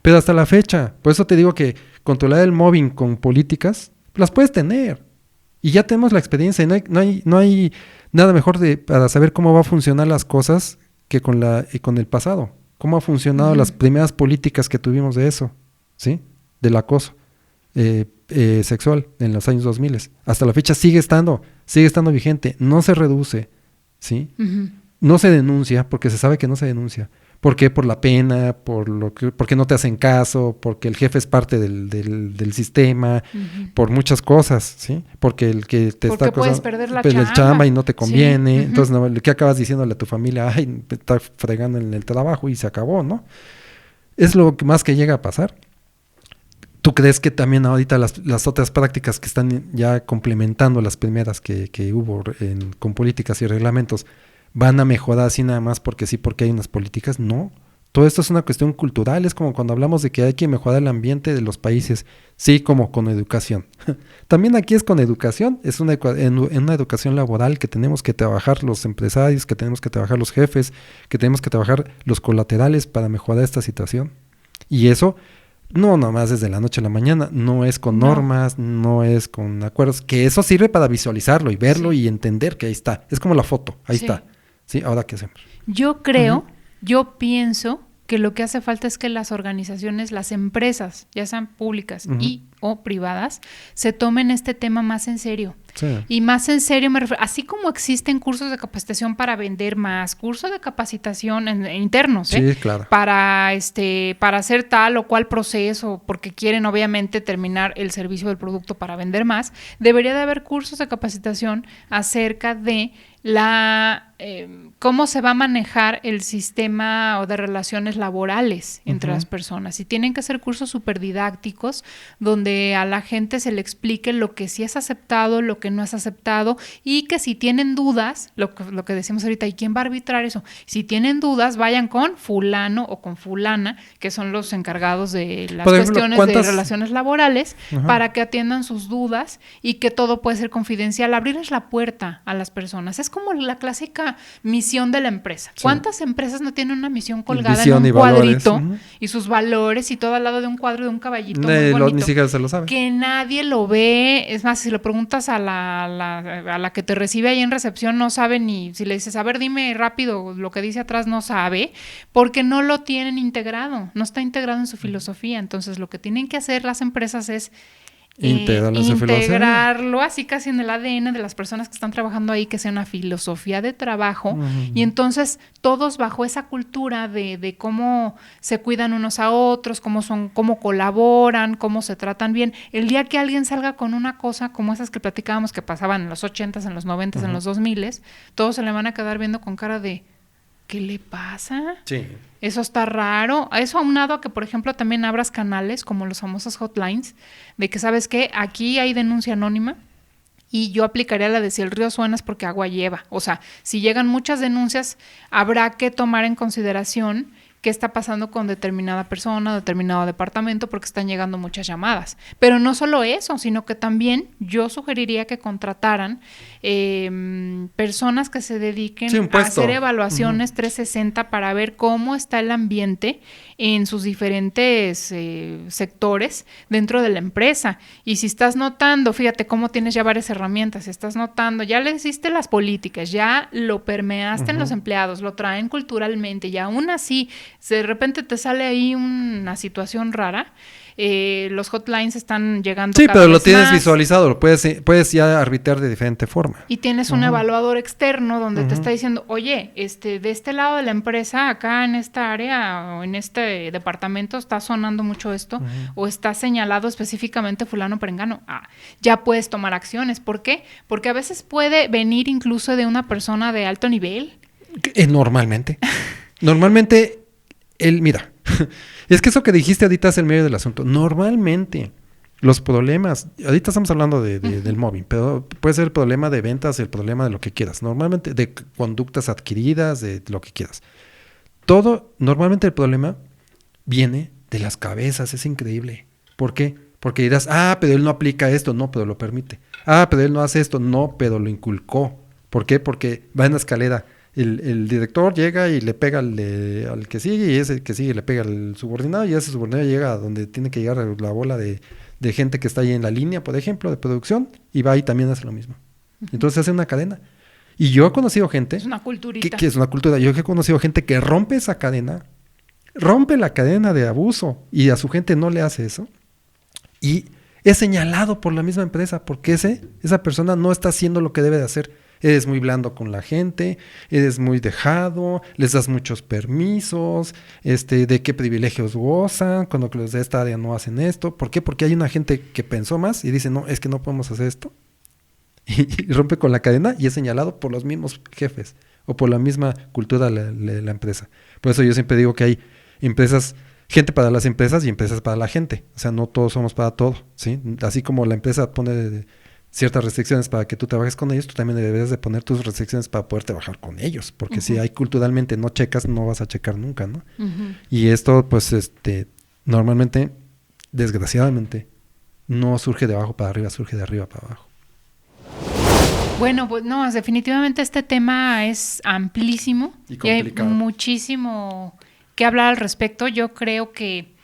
Pero hasta la fecha, por eso te digo que controlar el mobbing con políticas, las puedes tener. Y ya tenemos la experiencia. Y no hay nada mejor para saber cómo va a funcionar las cosas que con el pasado. Cómo ha funcionado las primeras políticas que tuvimos de eso, ¿sí? Del acoso sexual en los años 2000. Hasta la fecha sigue estando vigente. No se reduce, ¿sí? Ujú. No se denuncia porque se sabe que no se denuncia. ¿Por qué? Por la pena, porque no te hacen caso, porque el jefe es parte del sistema, por muchas cosas, ¿sí? Porque el que te porque está puedes acosando, perder la pues, chamba. Y no te conviene. Sí. Entonces, ¿qué acabas diciéndole a tu familia? Ay, me está fregando en el trabajo y se acabó, ¿no? Es lo que más que llega a pasar. ¿Tú crees que también ahorita las otras prácticas que están ya complementando las primeras que hubo con políticas y reglamentos van a mejorar así nada más porque sí, porque hay unas políticas? No. Todo esto es una cuestión cultural. Es como cuando hablamos de que hay que mejorar el ambiente de los países. Sí, como con educación. También aquí es con educación. Es una educación laboral que tenemos que trabajar los empresarios, que tenemos que trabajar los jefes, que tenemos que trabajar los colaterales para mejorar esta situación. Y eso No, nomás desde la noche a la mañana. No es con normas, no es con acuerdos. Que eso sirve para visualizarlo y verlo y entender que ahí está. Es como la foto, ahí está. ¿Sí? ¿Ahora qué hacemos? Yo creo, yo pienso que lo que hace falta es que las organizaciones, las empresas, ya sean públicas y o privadas, se tomen este tema más en serio. Sí. Y más en serio me refiero, así como existen cursos de capacitación para vender más, cursos de capacitación internos, sí, claro, para hacer tal o cual proceso, porque quieren obviamente terminar el servicio del producto para vender más, debería de haber cursos de capacitación acerca de cómo se va a manejar el sistema o de relaciones laborales entre las personas. Y tienen que ser cursos súper didácticos donde a la gente se le explique lo que sí es aceptado, lo que no es aceptado, y que si tienen dudas, lo que decimos ahorita, ¿y quién va a arbitrar eso? Si tienen dudas, vayan con fulano o con fulana, que son los encargados de las cuestiones de relaciones laborales, para que atiendan sus dudas y que todo puede ser confidencial, abrirles la puerta a las personas. Es como la clásica misión de la empresa. Sí. ¿Cuántas empresas no tienen una misión colgada en un cuadrito y sus valores y todo al lado de un cuadro de un caballito muy bonito? Ni siquiera se lo sabe. Que nadie lo ve. Es más, si lo preguntas a la que te recibe ahí en recepción, no sabe ni, si le dices, a ver, dime rápido lo que dice atrás, no sabe, porque no lo tienen integrado, no está integrado en su filosofía. Entonces, lo que tienen que hacer las empresas es integrarlo así casi en el ADN de las personas que están trabajando ahí, que sea una filosofía de trabajo, y entonces todos bajo esa cultura de cómo se cuidan unos a otros, cómo colaboran, cómo se tratan bien. El día que alguien salga con una cosa como esas que platicábamos que pasaban en los 80s, en los 90s, en los 2000s, todos se le van a quedar viendo con cara de ¿qué le pasa? Sí. Eso está raro. Eso aunado a que, por ejemplo, también abras canales como los famosos hotlines, de que, ¿sabes qué? Aquí hay denuncia anónima y yo aplicaría la de si el río suena es porque agua lleva. O sea, si llegan muchas denuncias, habrá que tomar en consideración qué está pasando con determinada persona, determinado departamento, porque están llegando muchas llamadas. Pero no solo eso, sino que también yo sugeriría que contrataran personas que se dediquen a hacer evaluaciones 360 para ver cómo está el ambiente en sus diferentes sectores dentro de la empresa. Y si estás notando, fíjate cómo tienes ya varias herramientas, si estás notando, ya le hiciste las políticas, ya lo permeaste en los empleados, lo traen culturalmente y aún así, si de repente te sale ahí una situación rara, los hotlines están llegando cada vez más. Sí, pero lo tienes más visualizado, lo puedes ya arbitrar de diferente forma. Y tienes un evaluador externo donde te está diciendo, oye, de este lado de la empresa, acá en esta área o en este departamento está sonando mucho esto, o está señalado específicamente fulano perengano. Ya puedes tomar acciones. ¿Por qué? Porque a veces puede venir incluso de una persona de alto nivel. Normalmente. Mira, es que eso que dijiste ahorita es el medio del asunto. Normalmente los problemas, ahorita estamos hablando del mobbing, pero puede ser el problema de ventas, el problema de lo que quieras, normalmente de conductas adquiridas, de lo que quieras. Normalmente el problema viene de las cabezas, es increíble. ¿Por qué? Porque dirás, pero él no aplica esto, no, pero lo permite. Pero él no hace esto, no, pero lo inculcó. ¿Por qué? Porque va en la escalera. El director llega y le pega al que sigue, y ese que sigue le pega al subordinado, y ese subordinado llega a donde tiene que llegar la bola de gente que está ahí en la línea, por ejemplo, de producción, y va y también hace lo mismo. Entonces hace una cadena. Y yo he conocido gente... Es una culturita. Que es una cultura. Yo he conocido gente que rompe esa cadena, rompe la cadena de abuso, y a su gente no le hace eso, y es señalado por la misma empresa, porque esa persona no está haciendo lo que debe de hacer. Eres muy blando con la gente, eres muy dejado, les das muchos permisos, de qué privilegios gozan, cuando los de esta área no hacen esto. ¿Por qué? Porque hay una gente que pensó más y dice, no, es que no podemos hacer esto. Y rompe con la cadena y es señalado por los mismos jefes o por la misma cultura de la empresa. Por eso yo siempre digo que hay empresas, gente para las empresas y empresas para la gente. O sea, no todos somos para todo, ¿sí? Así como la empresa pone ciertas restricciones para que tú trabajes con ellos, tú también deberías de poner tus restricciones para poder trabajar con ellos, porque si hay culturalmente no checas, no vas a checar nunca, ¿no? Y esto, pues, normalmente, desgraciadamente, no surge de abajo para arriba, surge de arriba para abajo. Bueno, pues no, definitivamente este tema es amplísimo y hay muchísimo que hablar al respecto. Yo creo que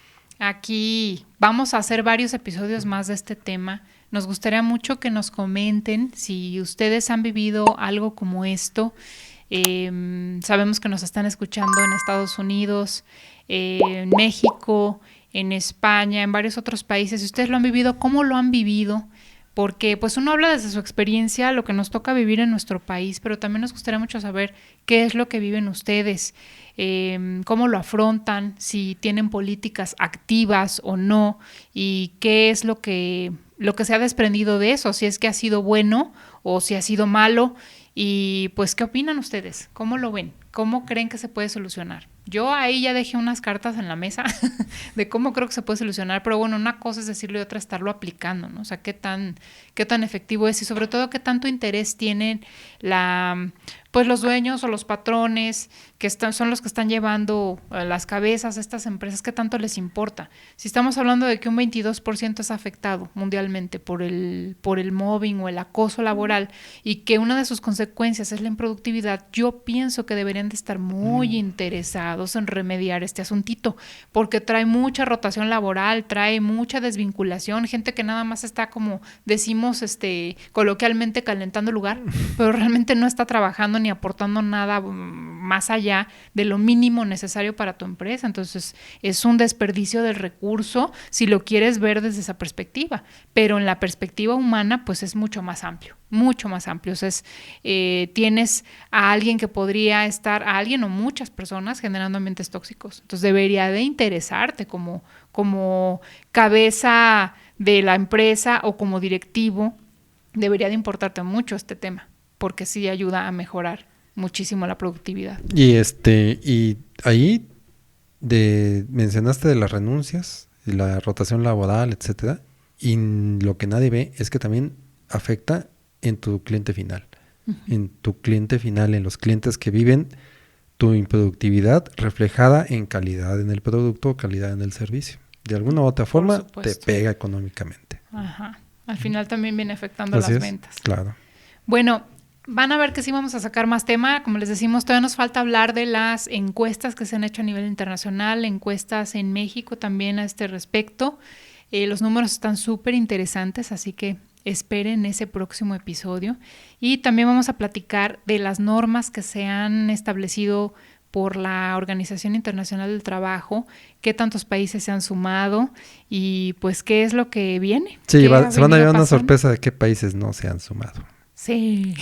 Aquí vamos a hacer varios episodios más de este tema. Nos gustaría mucho que nos comenten si ustedes han vivido algo como esto. Sabemos que nos están escuchando en Estados Unidos, en México, en España, en varios otros países. Si ustedes lo han vivido, ¿cómo lo han vivido? Porque pues uno habla desde su experiencia, lo que nos toca vivir en nuestro país, pero también nos gustaría mucho saber qué es lo que viven ustedes, cómo lo afrontan, si tienen políticas activas o no, y qué es lo que se ha desprendido de eso, si es que ha sido bueno o si ha sido malo, y pues ¿qué opinan ustedes? ¿Cómo lo ven? ¿Cómo creen que se puede solucionar? Yo ahí ya dejé unas cartas en la mesa de cómo creo que se puede solucionar, pero bueno, una cosa es decirlo y otra estarlo aplicando, ¿no? O sea, qué tan efectivo es y sobre todo qué tanto interés tienen pues los dueños o los patrones que son los que están llevando las cabezas de estas empresas, qué tanto les importa. Si estamos hablando de que un 22% es afectado mundialmente por el mobbing o el acoso laboral y que una de sus consecuencias es la improductividad, yo pienso que deberían de estar muy interesados en remediar este asuntito, porque trae mucha rotación laboral, trae mucha desvinculación, gente que nada más está, como decimos coloquialmente, calentando lugar, pero realmente no está trabajando ni aportando nada más allá de lo mínimo necesario para tu empresa. Entonces es un desperdicio del recurso si lo quieres ver desde esa perspectiva, pero en la perspectiva humana pues es mucho más amplio. O sea, tienes a alguien que podría estar, a alguien o muchas personas generando ambientes tóxicos. Entonces debería de interesarte como cabeza de la empresa o como directivo, debería de importarte mucho este tema, porque sí ayuda a mejorar muchísimo la productividad. Y ahí mencionaste de las renuncias y la rotación laboral, etcétera, y lo que nadie ve es que también afecta en tu cliente final. Uh-huh. En tu cliente final, en los clientes que viven tu improductividad reflejada en calidad en el producto o calidad en el servicio. De alguna u otra forma te pega económicamente. Ajá. Al final también viene afectando las ventas. Claro. Bueno, van a ver que sí vamos a sacar más tema. Como les decimos, todavía nos falta hablar de las encuestas que se han hecho a nivel internacional, encuestas en México también a este respecto. Los números están súper interesantes, así que esperen ese próximo episodio. Y también vamos a platicar de las normas que se han establecido por la Organización Internacional del Trabajo, qué tantos países se han sumado y pues qué es lo que viene. Sí, se van a llevar una sorpresa de qué países no se han sumado. Sí.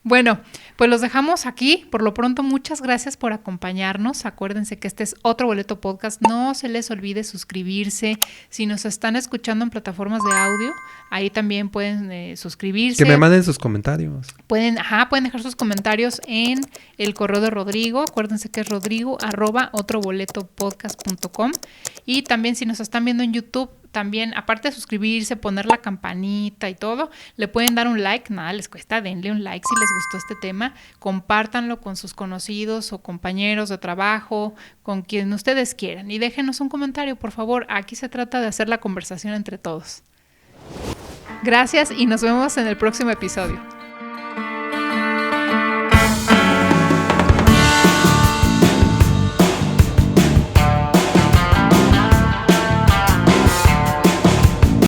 Bueno, pues los dejamos aquí. Por lo pronto, muchas gracias por acompañarnos. Acuérdense que este es Otro Boleto Podcast. No se les olvide suscribirse. Si nos están escuchando en plataformas de audio, ahí también pueden suscribirse. Que me manden sus comentarios. Pueden dejar sus comentarios en el correo de Rodrigo. Acuérdense que es rodrigo@otroboletopodcast.com. Y también si nos están viendo en YouTube, también, aparte de suscribirse, poner la campanita y todo, le pueden dar un like, nada les cuesta, denle un like si les gustó este tema, compártanlo con sus conocidos o compañeros de trabajo, con quien ustedes quieran y déjenos un comentario, por favor. Aquí se trata de hacer la conversación entre todos. Gracias y nos vemos en el próximo episodio.